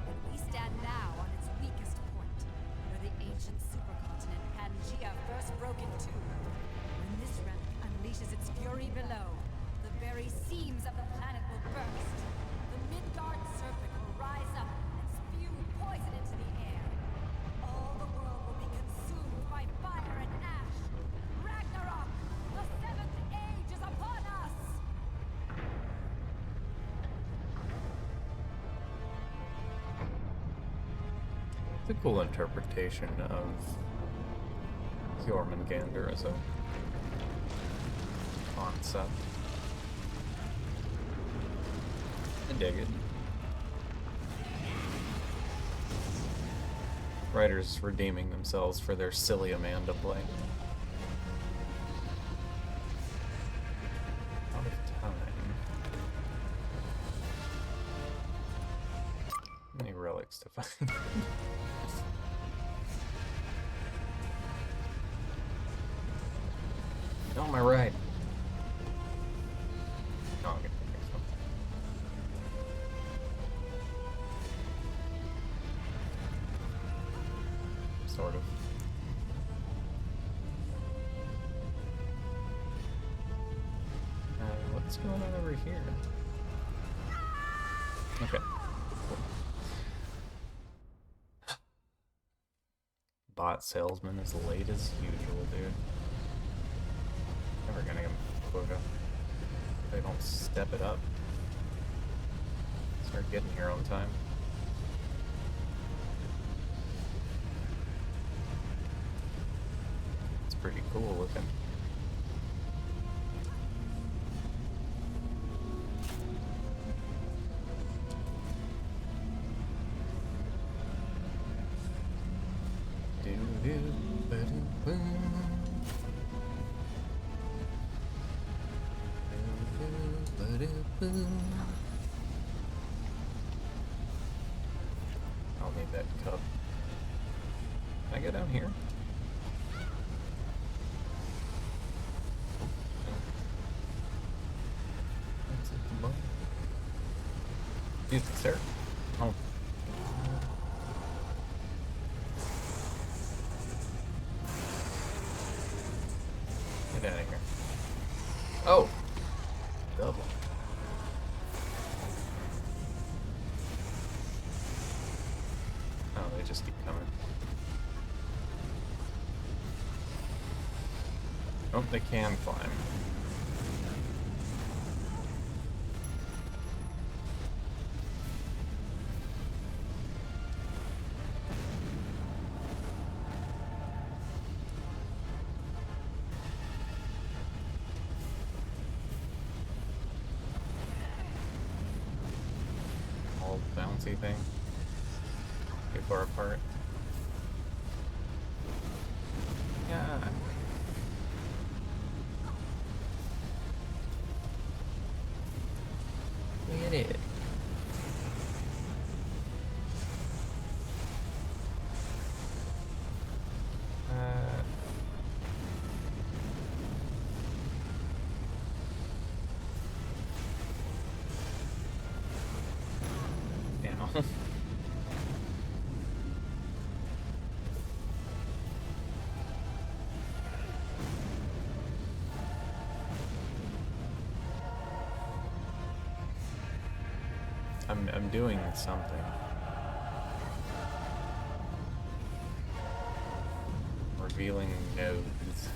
And we stand now on its weakest point, where the ancient supercontinent Pangea first broke in two. When this relic unleashes its fury below, the very seams of the planet will burst. The Midgard serpent will rise up and spew poison into the air. All the world will be consumed by fire and ash. Ragnarok! The seventh age is upon us! It's a cool interpretation of Jormungandr as a concept. I dig it. Writers redeeming themselves for their silly Amanda play. Out of time. Many relics to find. Oh, my ride. Oh, I'll get the next one. Sort of. What's going on over here? Okay. Cool. Bot salesman as late as usual, dude. Never gonna get a quota. They don't step it up. Start getting here on time. It's pretty cool looking. I'll need that cup. Can I go down here? What's at the bottom? Use the stair. Oh. Get out of here. Oh! Double. Oh, they just keep coming. Oh, they can climb. bouncy thing. Too far apart. Yeah. Look at it. Ow. I'm doing something. Revealing nodes,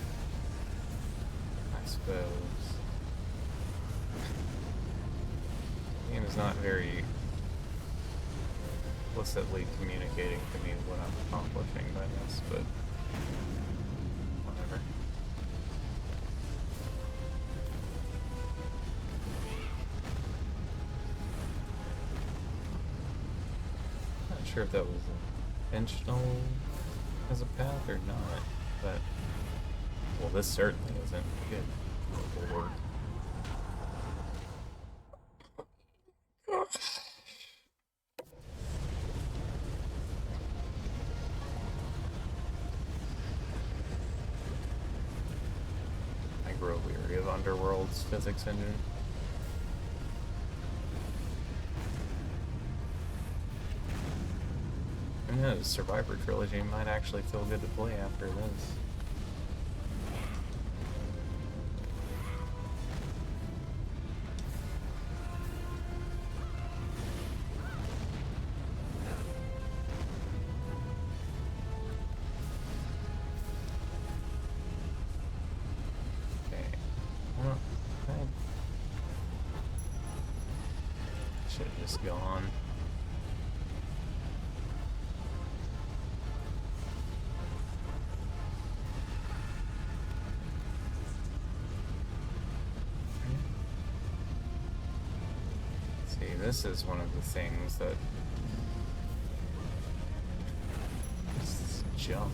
I suppose. The game is not very explicitly communicating to me what I'm accomplishing by this, but whatever. Not sure if that was intentional as a path or not, but well, this certainly isn't good. Oh, Lord. I grow weary of Underworld's physics engine. Who knows, Survivor Trilogy might actually feel good to play after this. Okay. Well, I should have just gone. This is one of the things that just jump.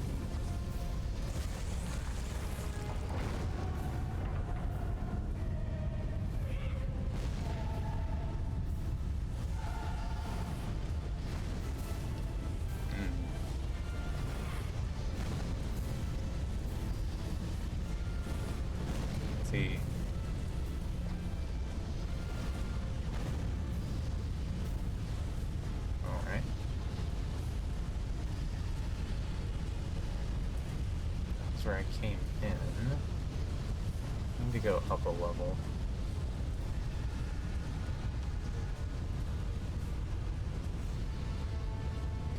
See. Where I came in. I need to go up a level.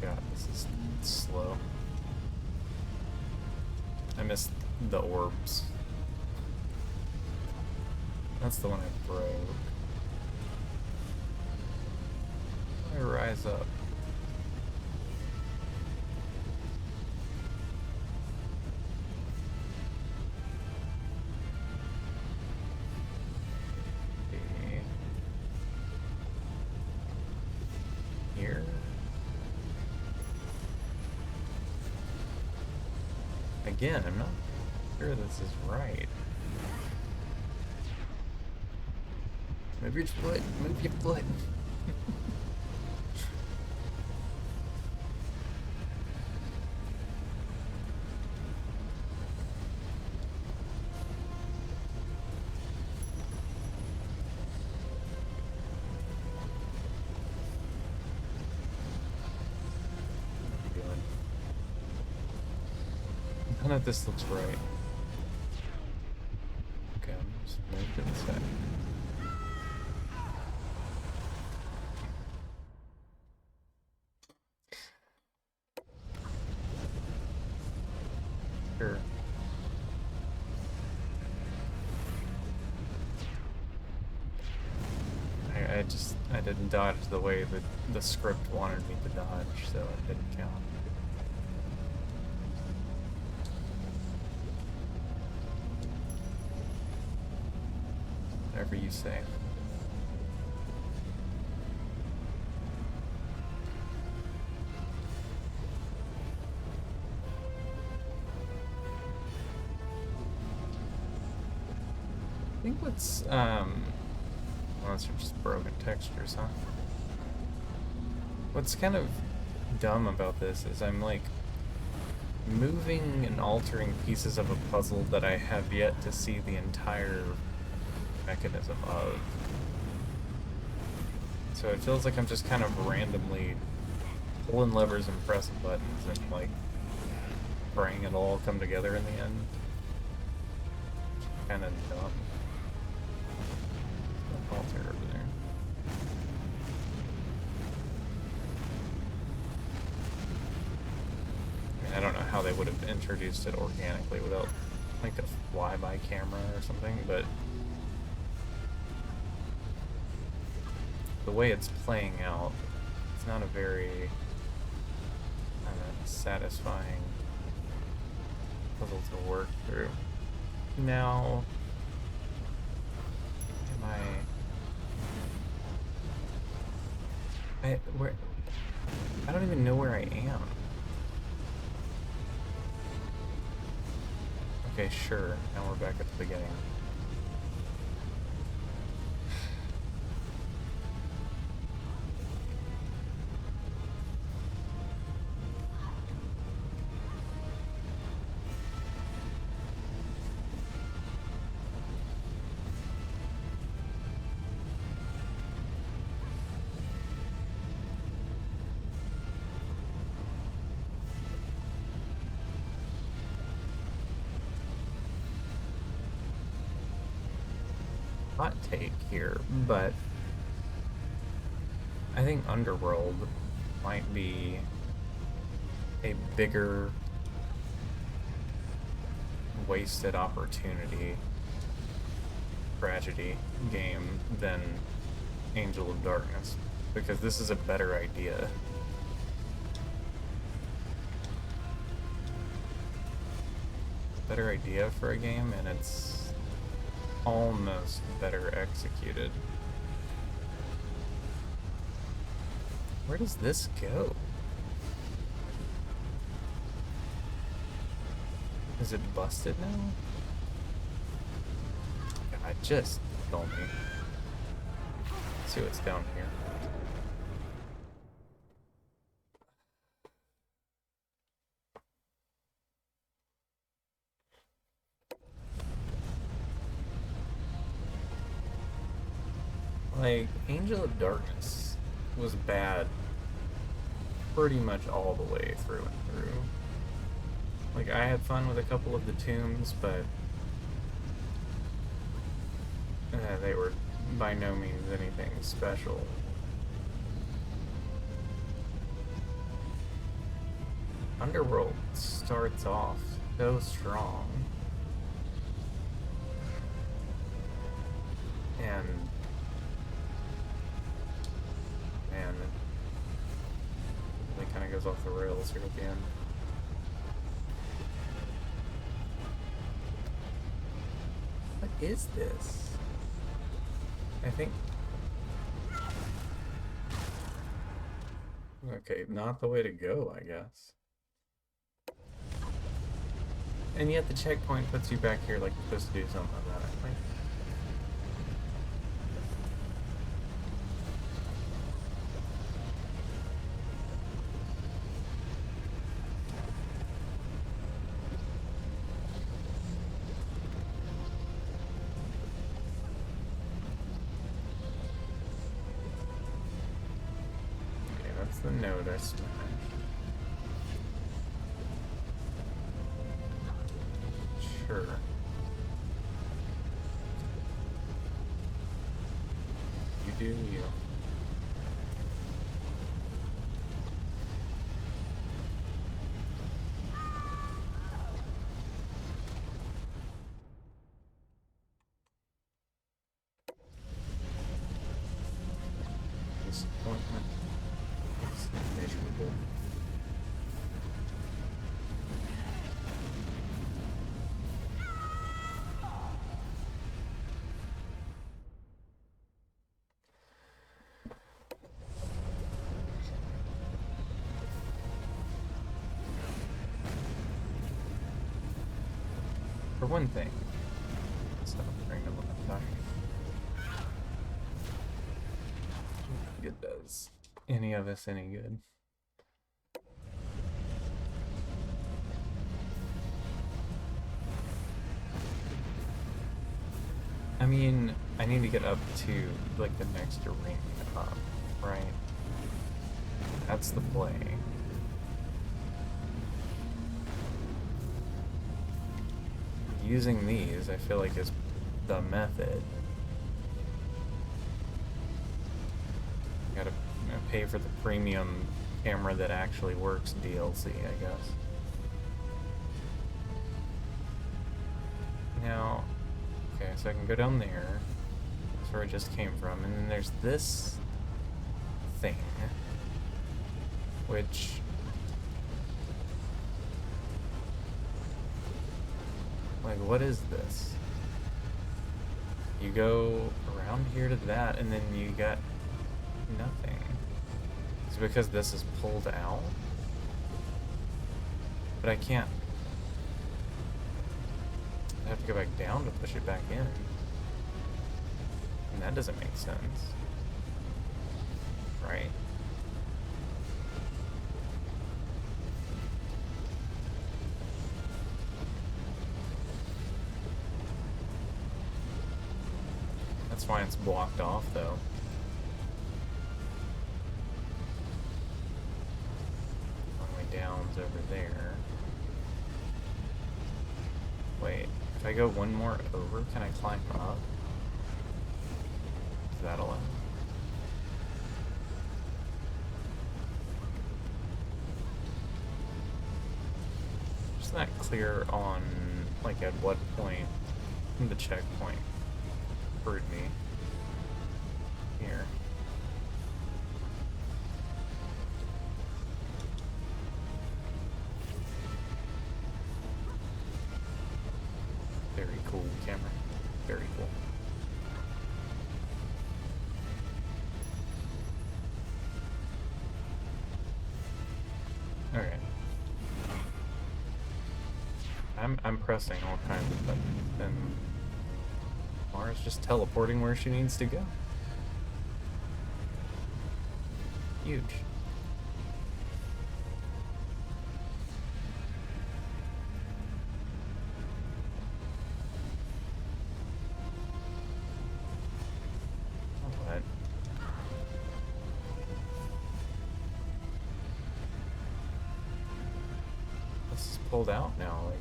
God, this is slow. I missed the orbs. That's the one I broke. I rise up. Again, I'm not sure this is right. Move your foot, move your foot. None of this looks right. Okay, I'm just moving to the side. Sure. I didn't dodge the way that the script wanted me to dodge, so it didn't count. Whatever you say. What's unless they're just broken textures, huh? What's kind of dumb about this is I'm like moving and altering pieces of a puzzle that I have yet to see the entire mechanism of. So it feels like I'm just kind of randomly pulling levers and pressing buttons and like praying it'll all come together in the end. Kind of dumb. Alter over there. I mean, I don't know how they would have introduced it organically without like a flyby camera or something, but the way it's playing out, it's not a very satisfying puzzle to work through. Now, I don't even know where I am. Okay, sure. Now we're back at the beginning. Hot take here, but I think Underworld might be a bigger wasted opportunity tragedy game than Angel of Darkness, because this is a better idea. Better idea for a game, and it's almost better executed. Where does this go? Is it busted now? God, just kill me. Let's see what's down here. Like, Angel of Darkness was bad pretty much all the way through and through. Like, I had fun with a couple of the tombs, but they were by no means anything special. Underworld starts off so strong. And man, it kind of goes off the rails here at the end. What is this? I think... Okay, not the way to go, I guess. And yet the checkpoint puts you back here like you're supposed to do something automatically. The note I smashed. Sure. You do you. Disappointment. Miserable. For one thing, stop bringing them on the fire. think it does any of us any good. I mean, I need to get up to, like, the next arena up, right? That's the play. Using these, I feel like, is the method. Gotta pay for the premium camera that actually works DLC, I guess. Now, okay, so I can go down there. That's where I just came from. And then there's this thing, which... like, what is this? You go around here to that, and then you got nothing. It's because this is pulled out? But I can't... I have to go back down to push it back in. And that doesn't make sense. Right? That's why it's blocked off, though. Long way down's over there. Wait, if I go one more over, can I climb up? Is that allowed? Just not clear on, like, at what point the checkpoint heard me here. Very cool camera. Very cool. Okay. I'm pressing all kinds of buttons, and Mara's just teleporting where she needs to go. Huge. What? This is pulled out now. Like,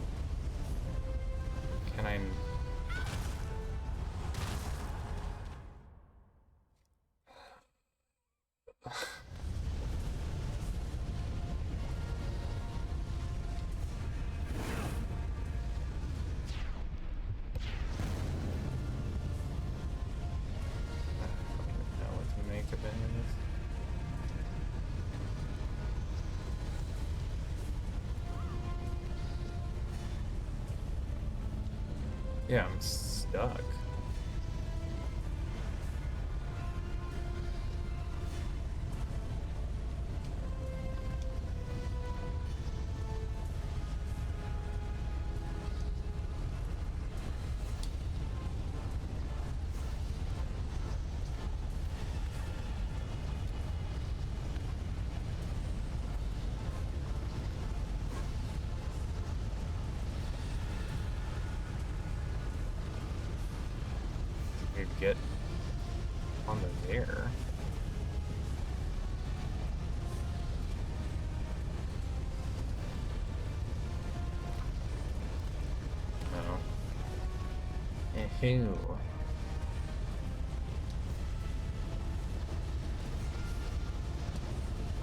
can I? Yeah, I'm stuck. Get onto there. No. Ew.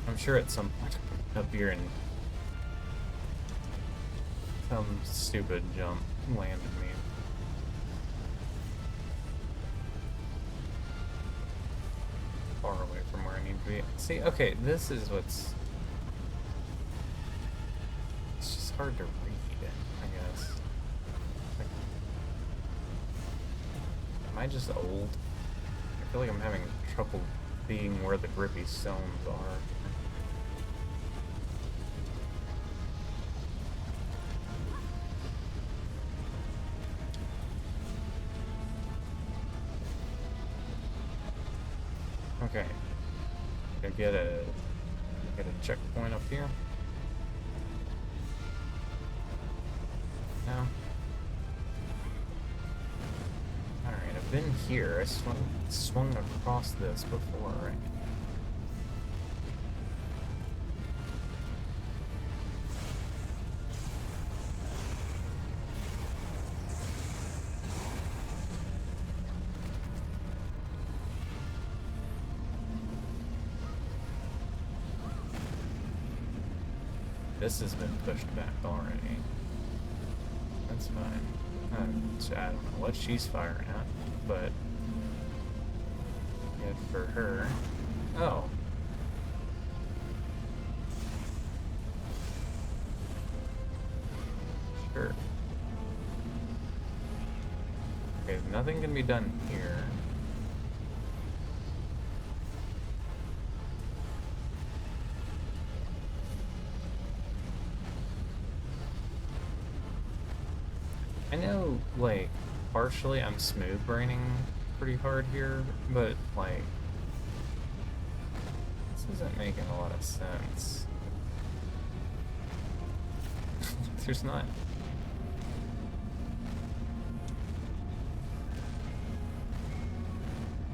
I'm sure at some point up here in some stupid jump landed me. Far away from where I need to be. See, okay, this is what's... it's just hard to read, I guess. Like, am I just old? I feel like I'm having trouble being where the grippy stones are. Okay. Gonna get a checkpoint up here. No. Alright, I've been here. I swung across this before, right? This has been pushed back already. That's fine. I don't know what she's firing at, but good for her. Oh. Sure. Okay, nothing can be done here. I know, like, partially I'm smooth braining pretty hard here, but, like, this isn't making a lot of sense. There's not...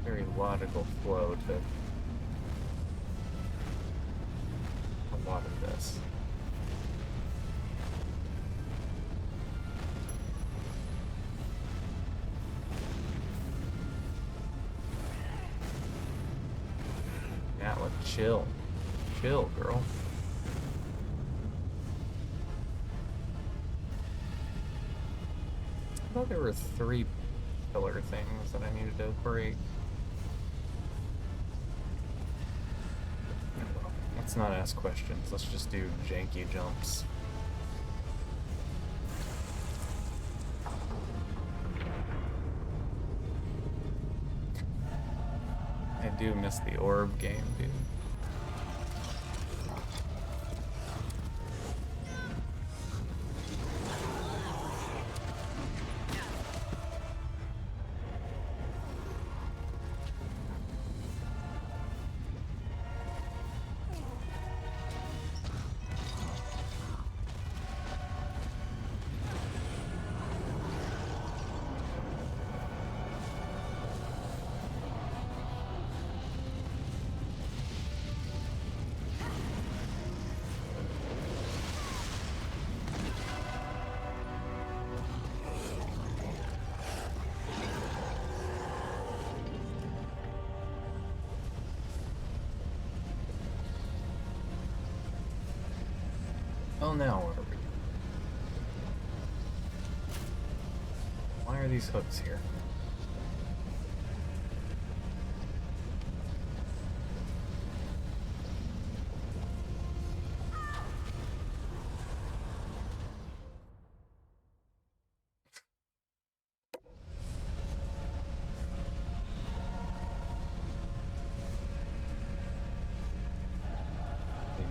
very logical flow to a lot of this. Atla, chill. Chill, girl. I thought there were 3 pillar things that I needed to break. Let's not ask questions. Let's just do janky jumps. I do miss the orb game, dude. Oh, now what are we doing? Why are these hooks here?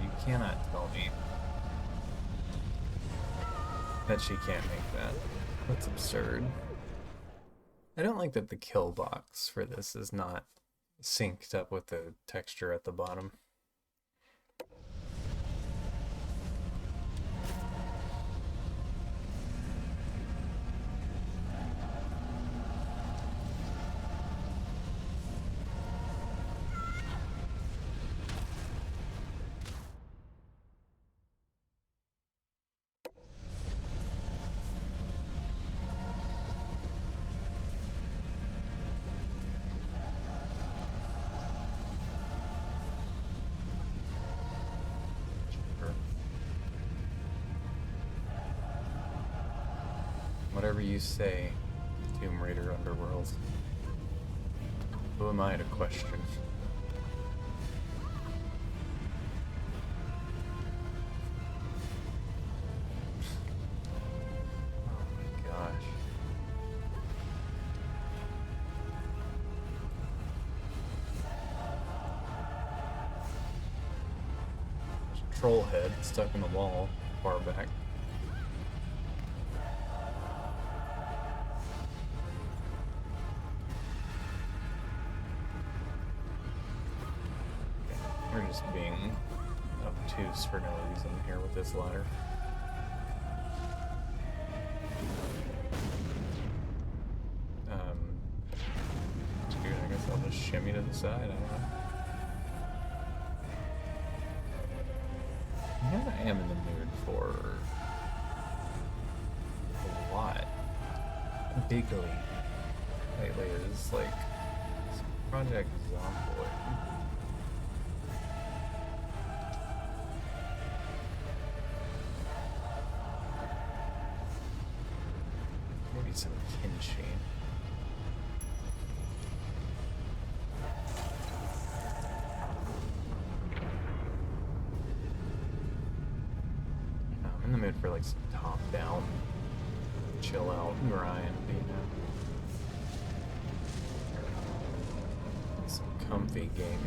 You cannot tell me that she can't make that. That's absurd. I don't like that the kill box for this is not synced up with the texture at the bottom. Whatever you say, Tomb Raider Underworld. Who am I to question? Oh my gosh. There's a troll head stuck in the wall far back. just being obtuse for no reason here with this ladder. Dude, I guess I'll just shimmy to the side, I don't know. You know, I am in the mood for a lot. Bigly lately is like Project Zomboid. Maybe some Kinshi. I'm in the mood for like some top-down, chill out grind, you know. Some comfy gaming.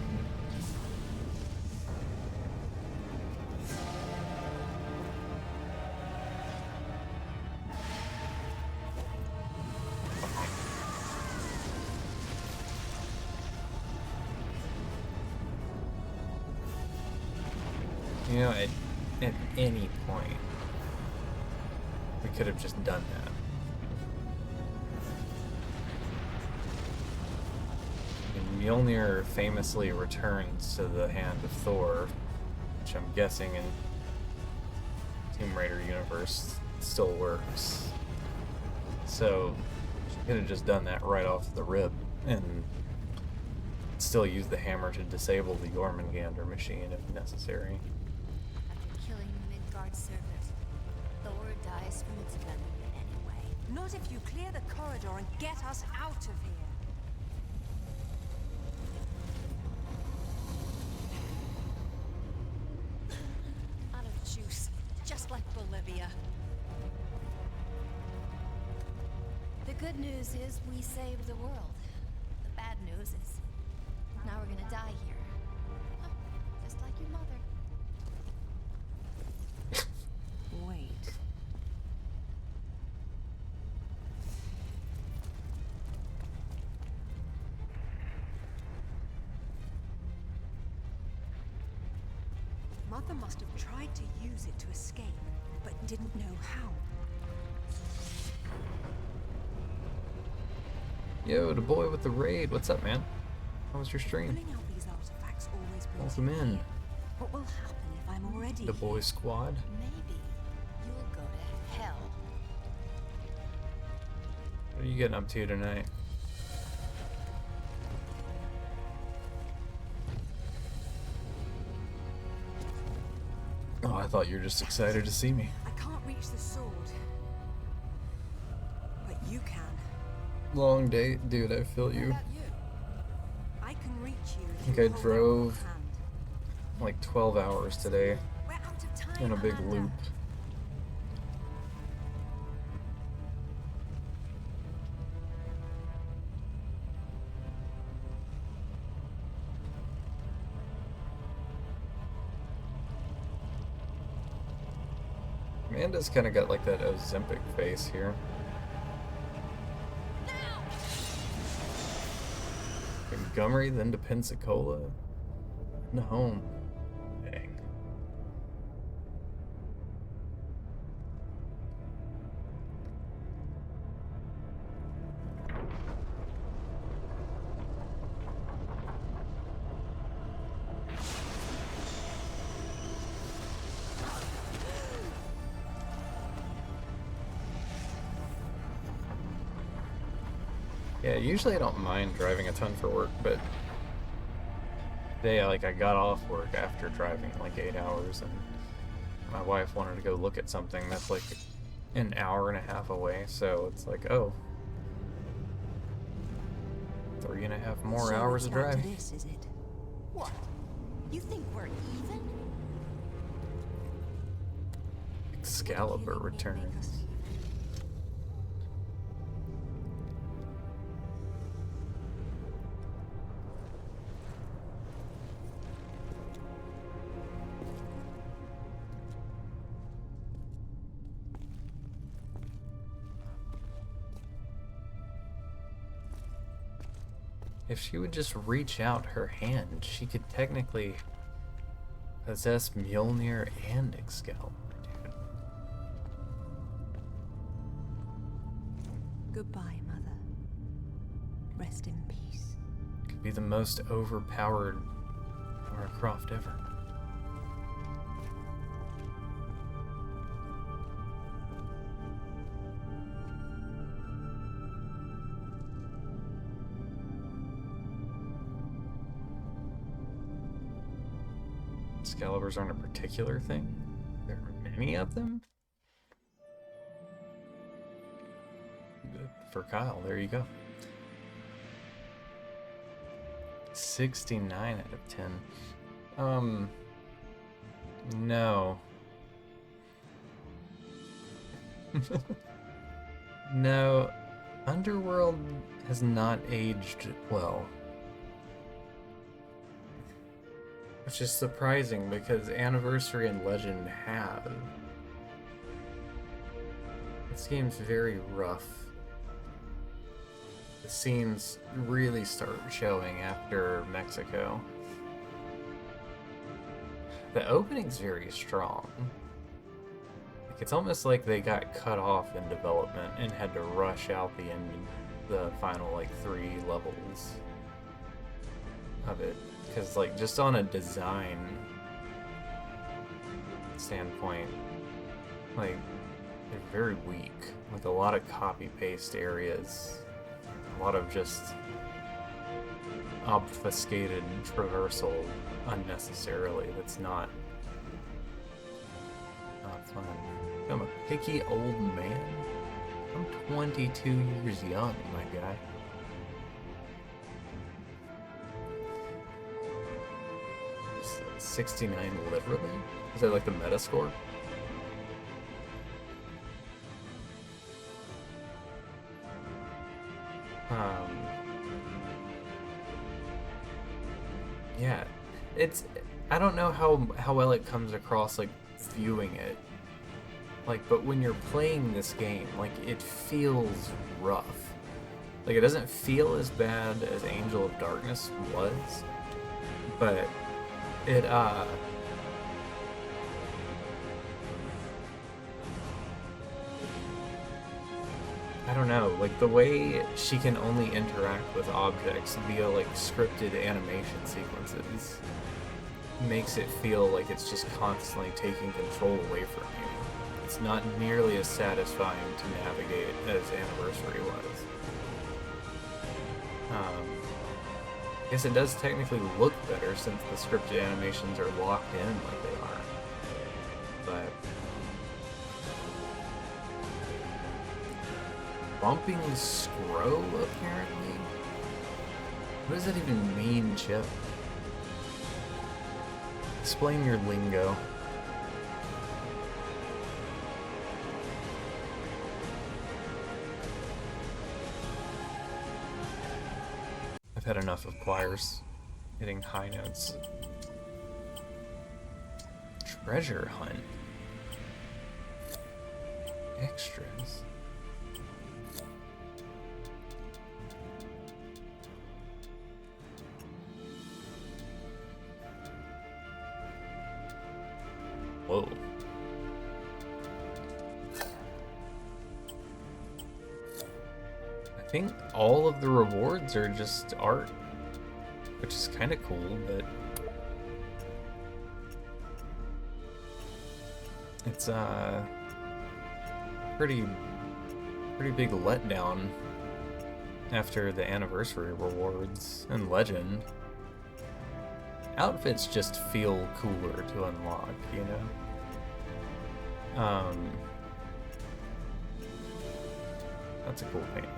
You know, at any point, we could have just done that. And Mjolnir famously returns to the hand of Thor, which I'm guessing in Tomb Raider universe still works. So, she could have just done that right off the rip, and still use the hammer to disable the Jormungandr machine if necessary. After killing the Midgard serpent, Thor dies from its venom anyway. Not if you clear the corridor and get us out of here. Out of juice, just like Bolivia. The good news is we saved the world. The bad news is now we're gonna die here. Huh, just like your mother. Wait. Mother must have tried to use it to escape, but didn't know how. Yo, the boy with the raid, what's up, man? How was your stream? Pulling out these artifacts always brings Welcome me in. here. What will happen if I'm already The boy here? squad. Maybe you'll go to hell. What are you getting up to tonight? Oh, I thought you were just excited to see me. I can't reach the sword. But you can. Long day, dude, I feel you. What about you? I can reach you if think you I hold out drove your hand. Like 12 hours today We're out of time, in a big Amanda. loop. Amanda's kind of got like that Ozempic face here. Montgomery, then to Pensacola, and home. Dang. Yeah, usually I don't mind driving a ton for work, but today, like, I got off work after driving like 8 hours, and my wife wanted to go look at something that's like an hour and a half away, so it's like, oh, 3.5 more So hours it's of back to driving. this, is it? What? You think we're even? Excalibur Killing me make us returns. even. If she would just reach out her hand, she could technically Possess Mjolnir and Excalibur, dude. Goodbye, Mother. Rest in peace. Could be the most overpowered Lara Croft ever. Excaliburs aren't a particular thing. There are many of them. Good for Kyle, there you go. 69 out of 10. No. No, Underworld has not aged well. Which is surprising because Anniversary and Legend have. This game's very rough. The scenes really start showing after Mexico. The opening's very strong. Like, it's almost like they got cut off in development and had to rush out the final like 3 levels of it. Because, like, just on a design standpoint, like, they're very weak. Like, a lot of copy-paste areas. A lot of just obfuscated traversal unnecessarily. That's not fun. I'm a picky old man. I'm 22 years young, my guy. 69 literally? Is that like the meta score? Yeah, I don't know how well it comes across, like, viewing it. Like, but when you're playing this game, like, it feels rough. Like, it doesn't feel as bad as Angel of Darkness was, but it, I don't know, like, the way she can only interact with objects via, like, scripted animation sequences makes it feel like it's just constantly taking control away from you. It's not nearly as satisfying to navigate as Anniversary was. I guess it does technically look better since the scripted animations are locked in like they are. But bumping Scro, apparently? What does that even mean, Chip? Explain your lingo. I've had enough of choirs hitting high notes. Treasure hunt. Extras. Whoa. I think all of the rewards are just art, which is kind of cool, but it's pretty big letdown after the Anniversary rewards and Legend. Outfits just feel cooler to unlock, you know? That's a cool painting.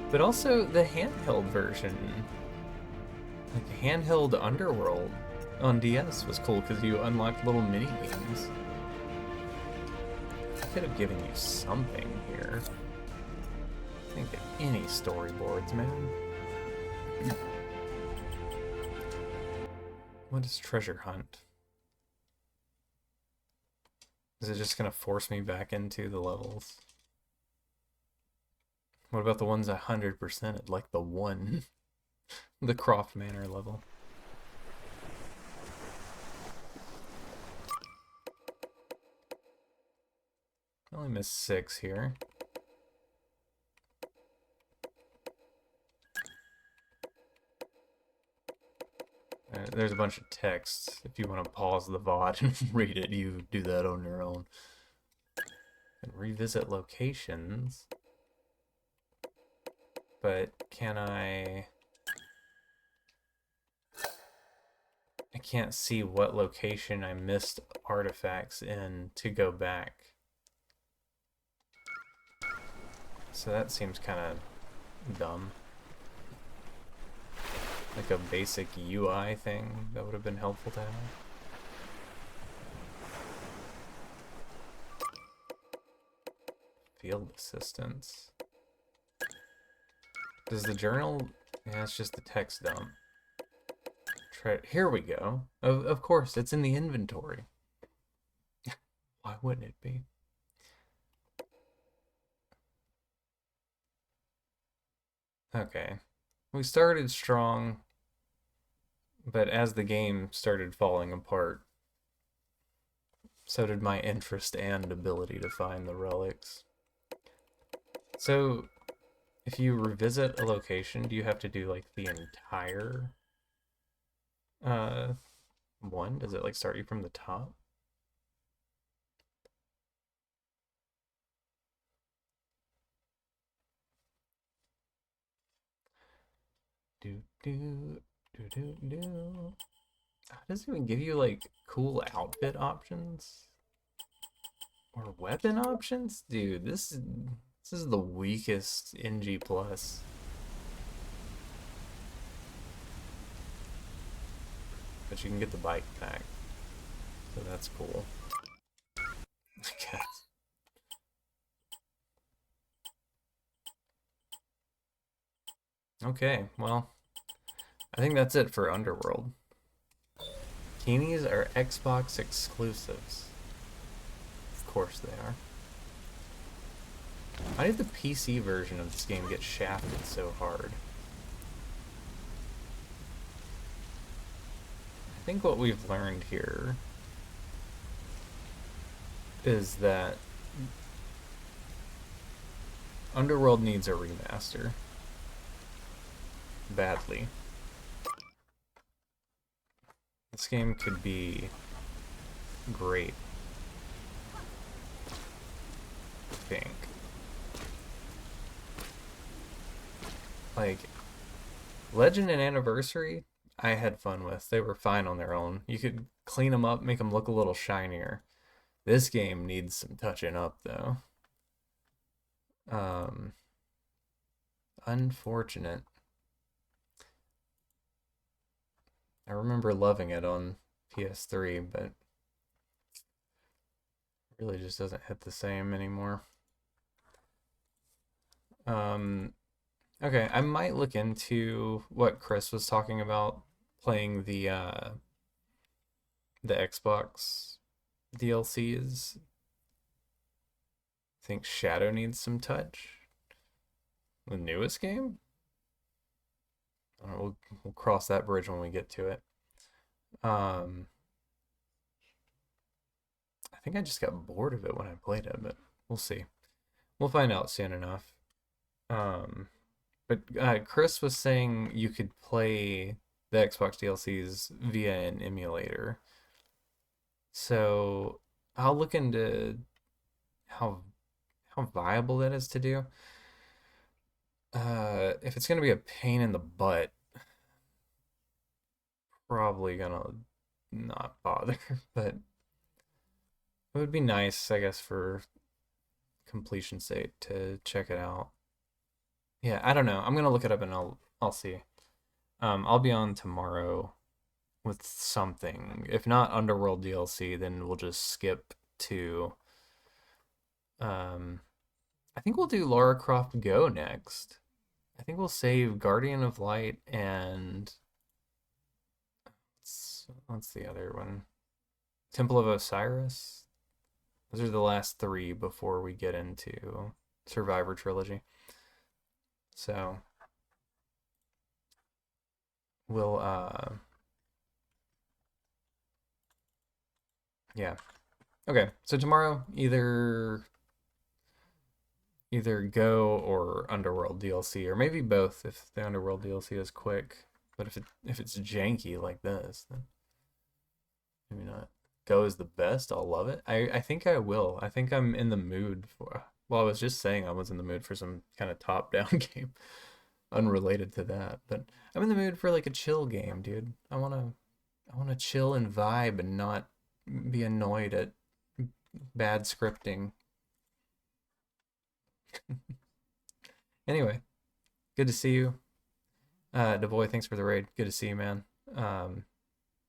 But also the handheld version, like handheld Underworld on DS was cool because you unlocked little mini games. I could have given you something here. Think of any storyboards, man. What is treasure hunt? Is it just gonna force me back into the levels? What about the ones 100%? Like the one, the Croft Manor level. I only missed 6 here. There's a bunch of text. If you want to pause the VOD and read it, you do that on your own. And revisit locations. But can I can't see what location I missed artifacts in to go back. So that seems kind of dumb. Like a basic UI thing that would have been helpful to have. Field assistance. Does the journal... Yeah, it's just the text dump. Here we go. Of course, it's in the inventory. Why wouldn't it be? Okay. We started strong, but as the game started falling apart, so did my interest and ability to find the relics. So, if you revisit a location, do you have to do like the entire one? Does it like start you from the top? Do do do do do. It doesn't even give you like cool outfit options or weapon options, dude. This is the weakest NG plus. But you can get the bike pack, so that's cool. I guess. Okay, well, I think that's it for Underworld. Keenies are Xbox exclusives. Of course they are. Why did the PC version of this game get shafted so hard? I think what we've learned here is that Underworld needs a remaster. Badly. This game could be great. I think. Like, Legend and Anniversary, I had fun with. They were fine on their own. You could clean them up, make them look a little shinier. This game needs some touching up, though. Unfortunate. I remember loving it on PS3, but it really just doesn't hit the same anymore. Okay, I might look into what Chris was talking about, playing the Xbox DLCs. I think Shadow needs some touch. The newest game? I don't know, we'll cross that bridge when we get to it. I think I just got bored of it when I played it, but we'll see. We'll find out soon enough. But Chris was saying you could play the Xbox DLCs via an emulator. So I'll look into how viable that is to do. If it's gonna be a pain in the butt, probably gonna not bother. But it would be nice, I guess, for completion's sake to check it out. Yeah, I don't know. I'm gonna look it up and I'll see. I'll be on tomorrow with something. If not Underworld DLC, then we'll just skip to I think we'll do Lara Croft Go next. I think we'll save Guardian of Light and what's the other one? Temple of Osiris. Those are the last 3 before we get into Survivor Trilogy. So we'll yeah. Okay, so tomorrow either either Go or Underworld DLC, or maybe both if the Underworld DLC is quick. But if it's janky like this, then maybe not. Go is the best. I'll love it. I think I will. I think I'm in the mood for. Well, I was just saying I was in the mood for some kind of top-down game, unrelated to that. But I'm in the mood for like a chill game, dude. I wanna chill and vibe and not be annoyed at bad scripting. Anyway, good to see you. Devoy, thanks for the raid. Good to see you, man. Um,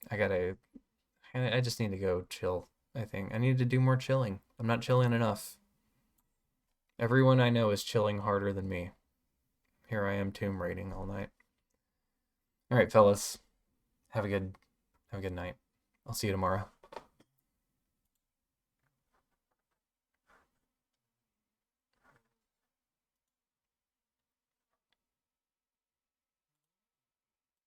I gotta. I just need to go chill. I think I need to do more chilling. I'm not chilling enough. Everyone I know is chilling harder than me. Here I am tomb raiding all night. All right, fellas. Have a good night. I'll see you tomorrow.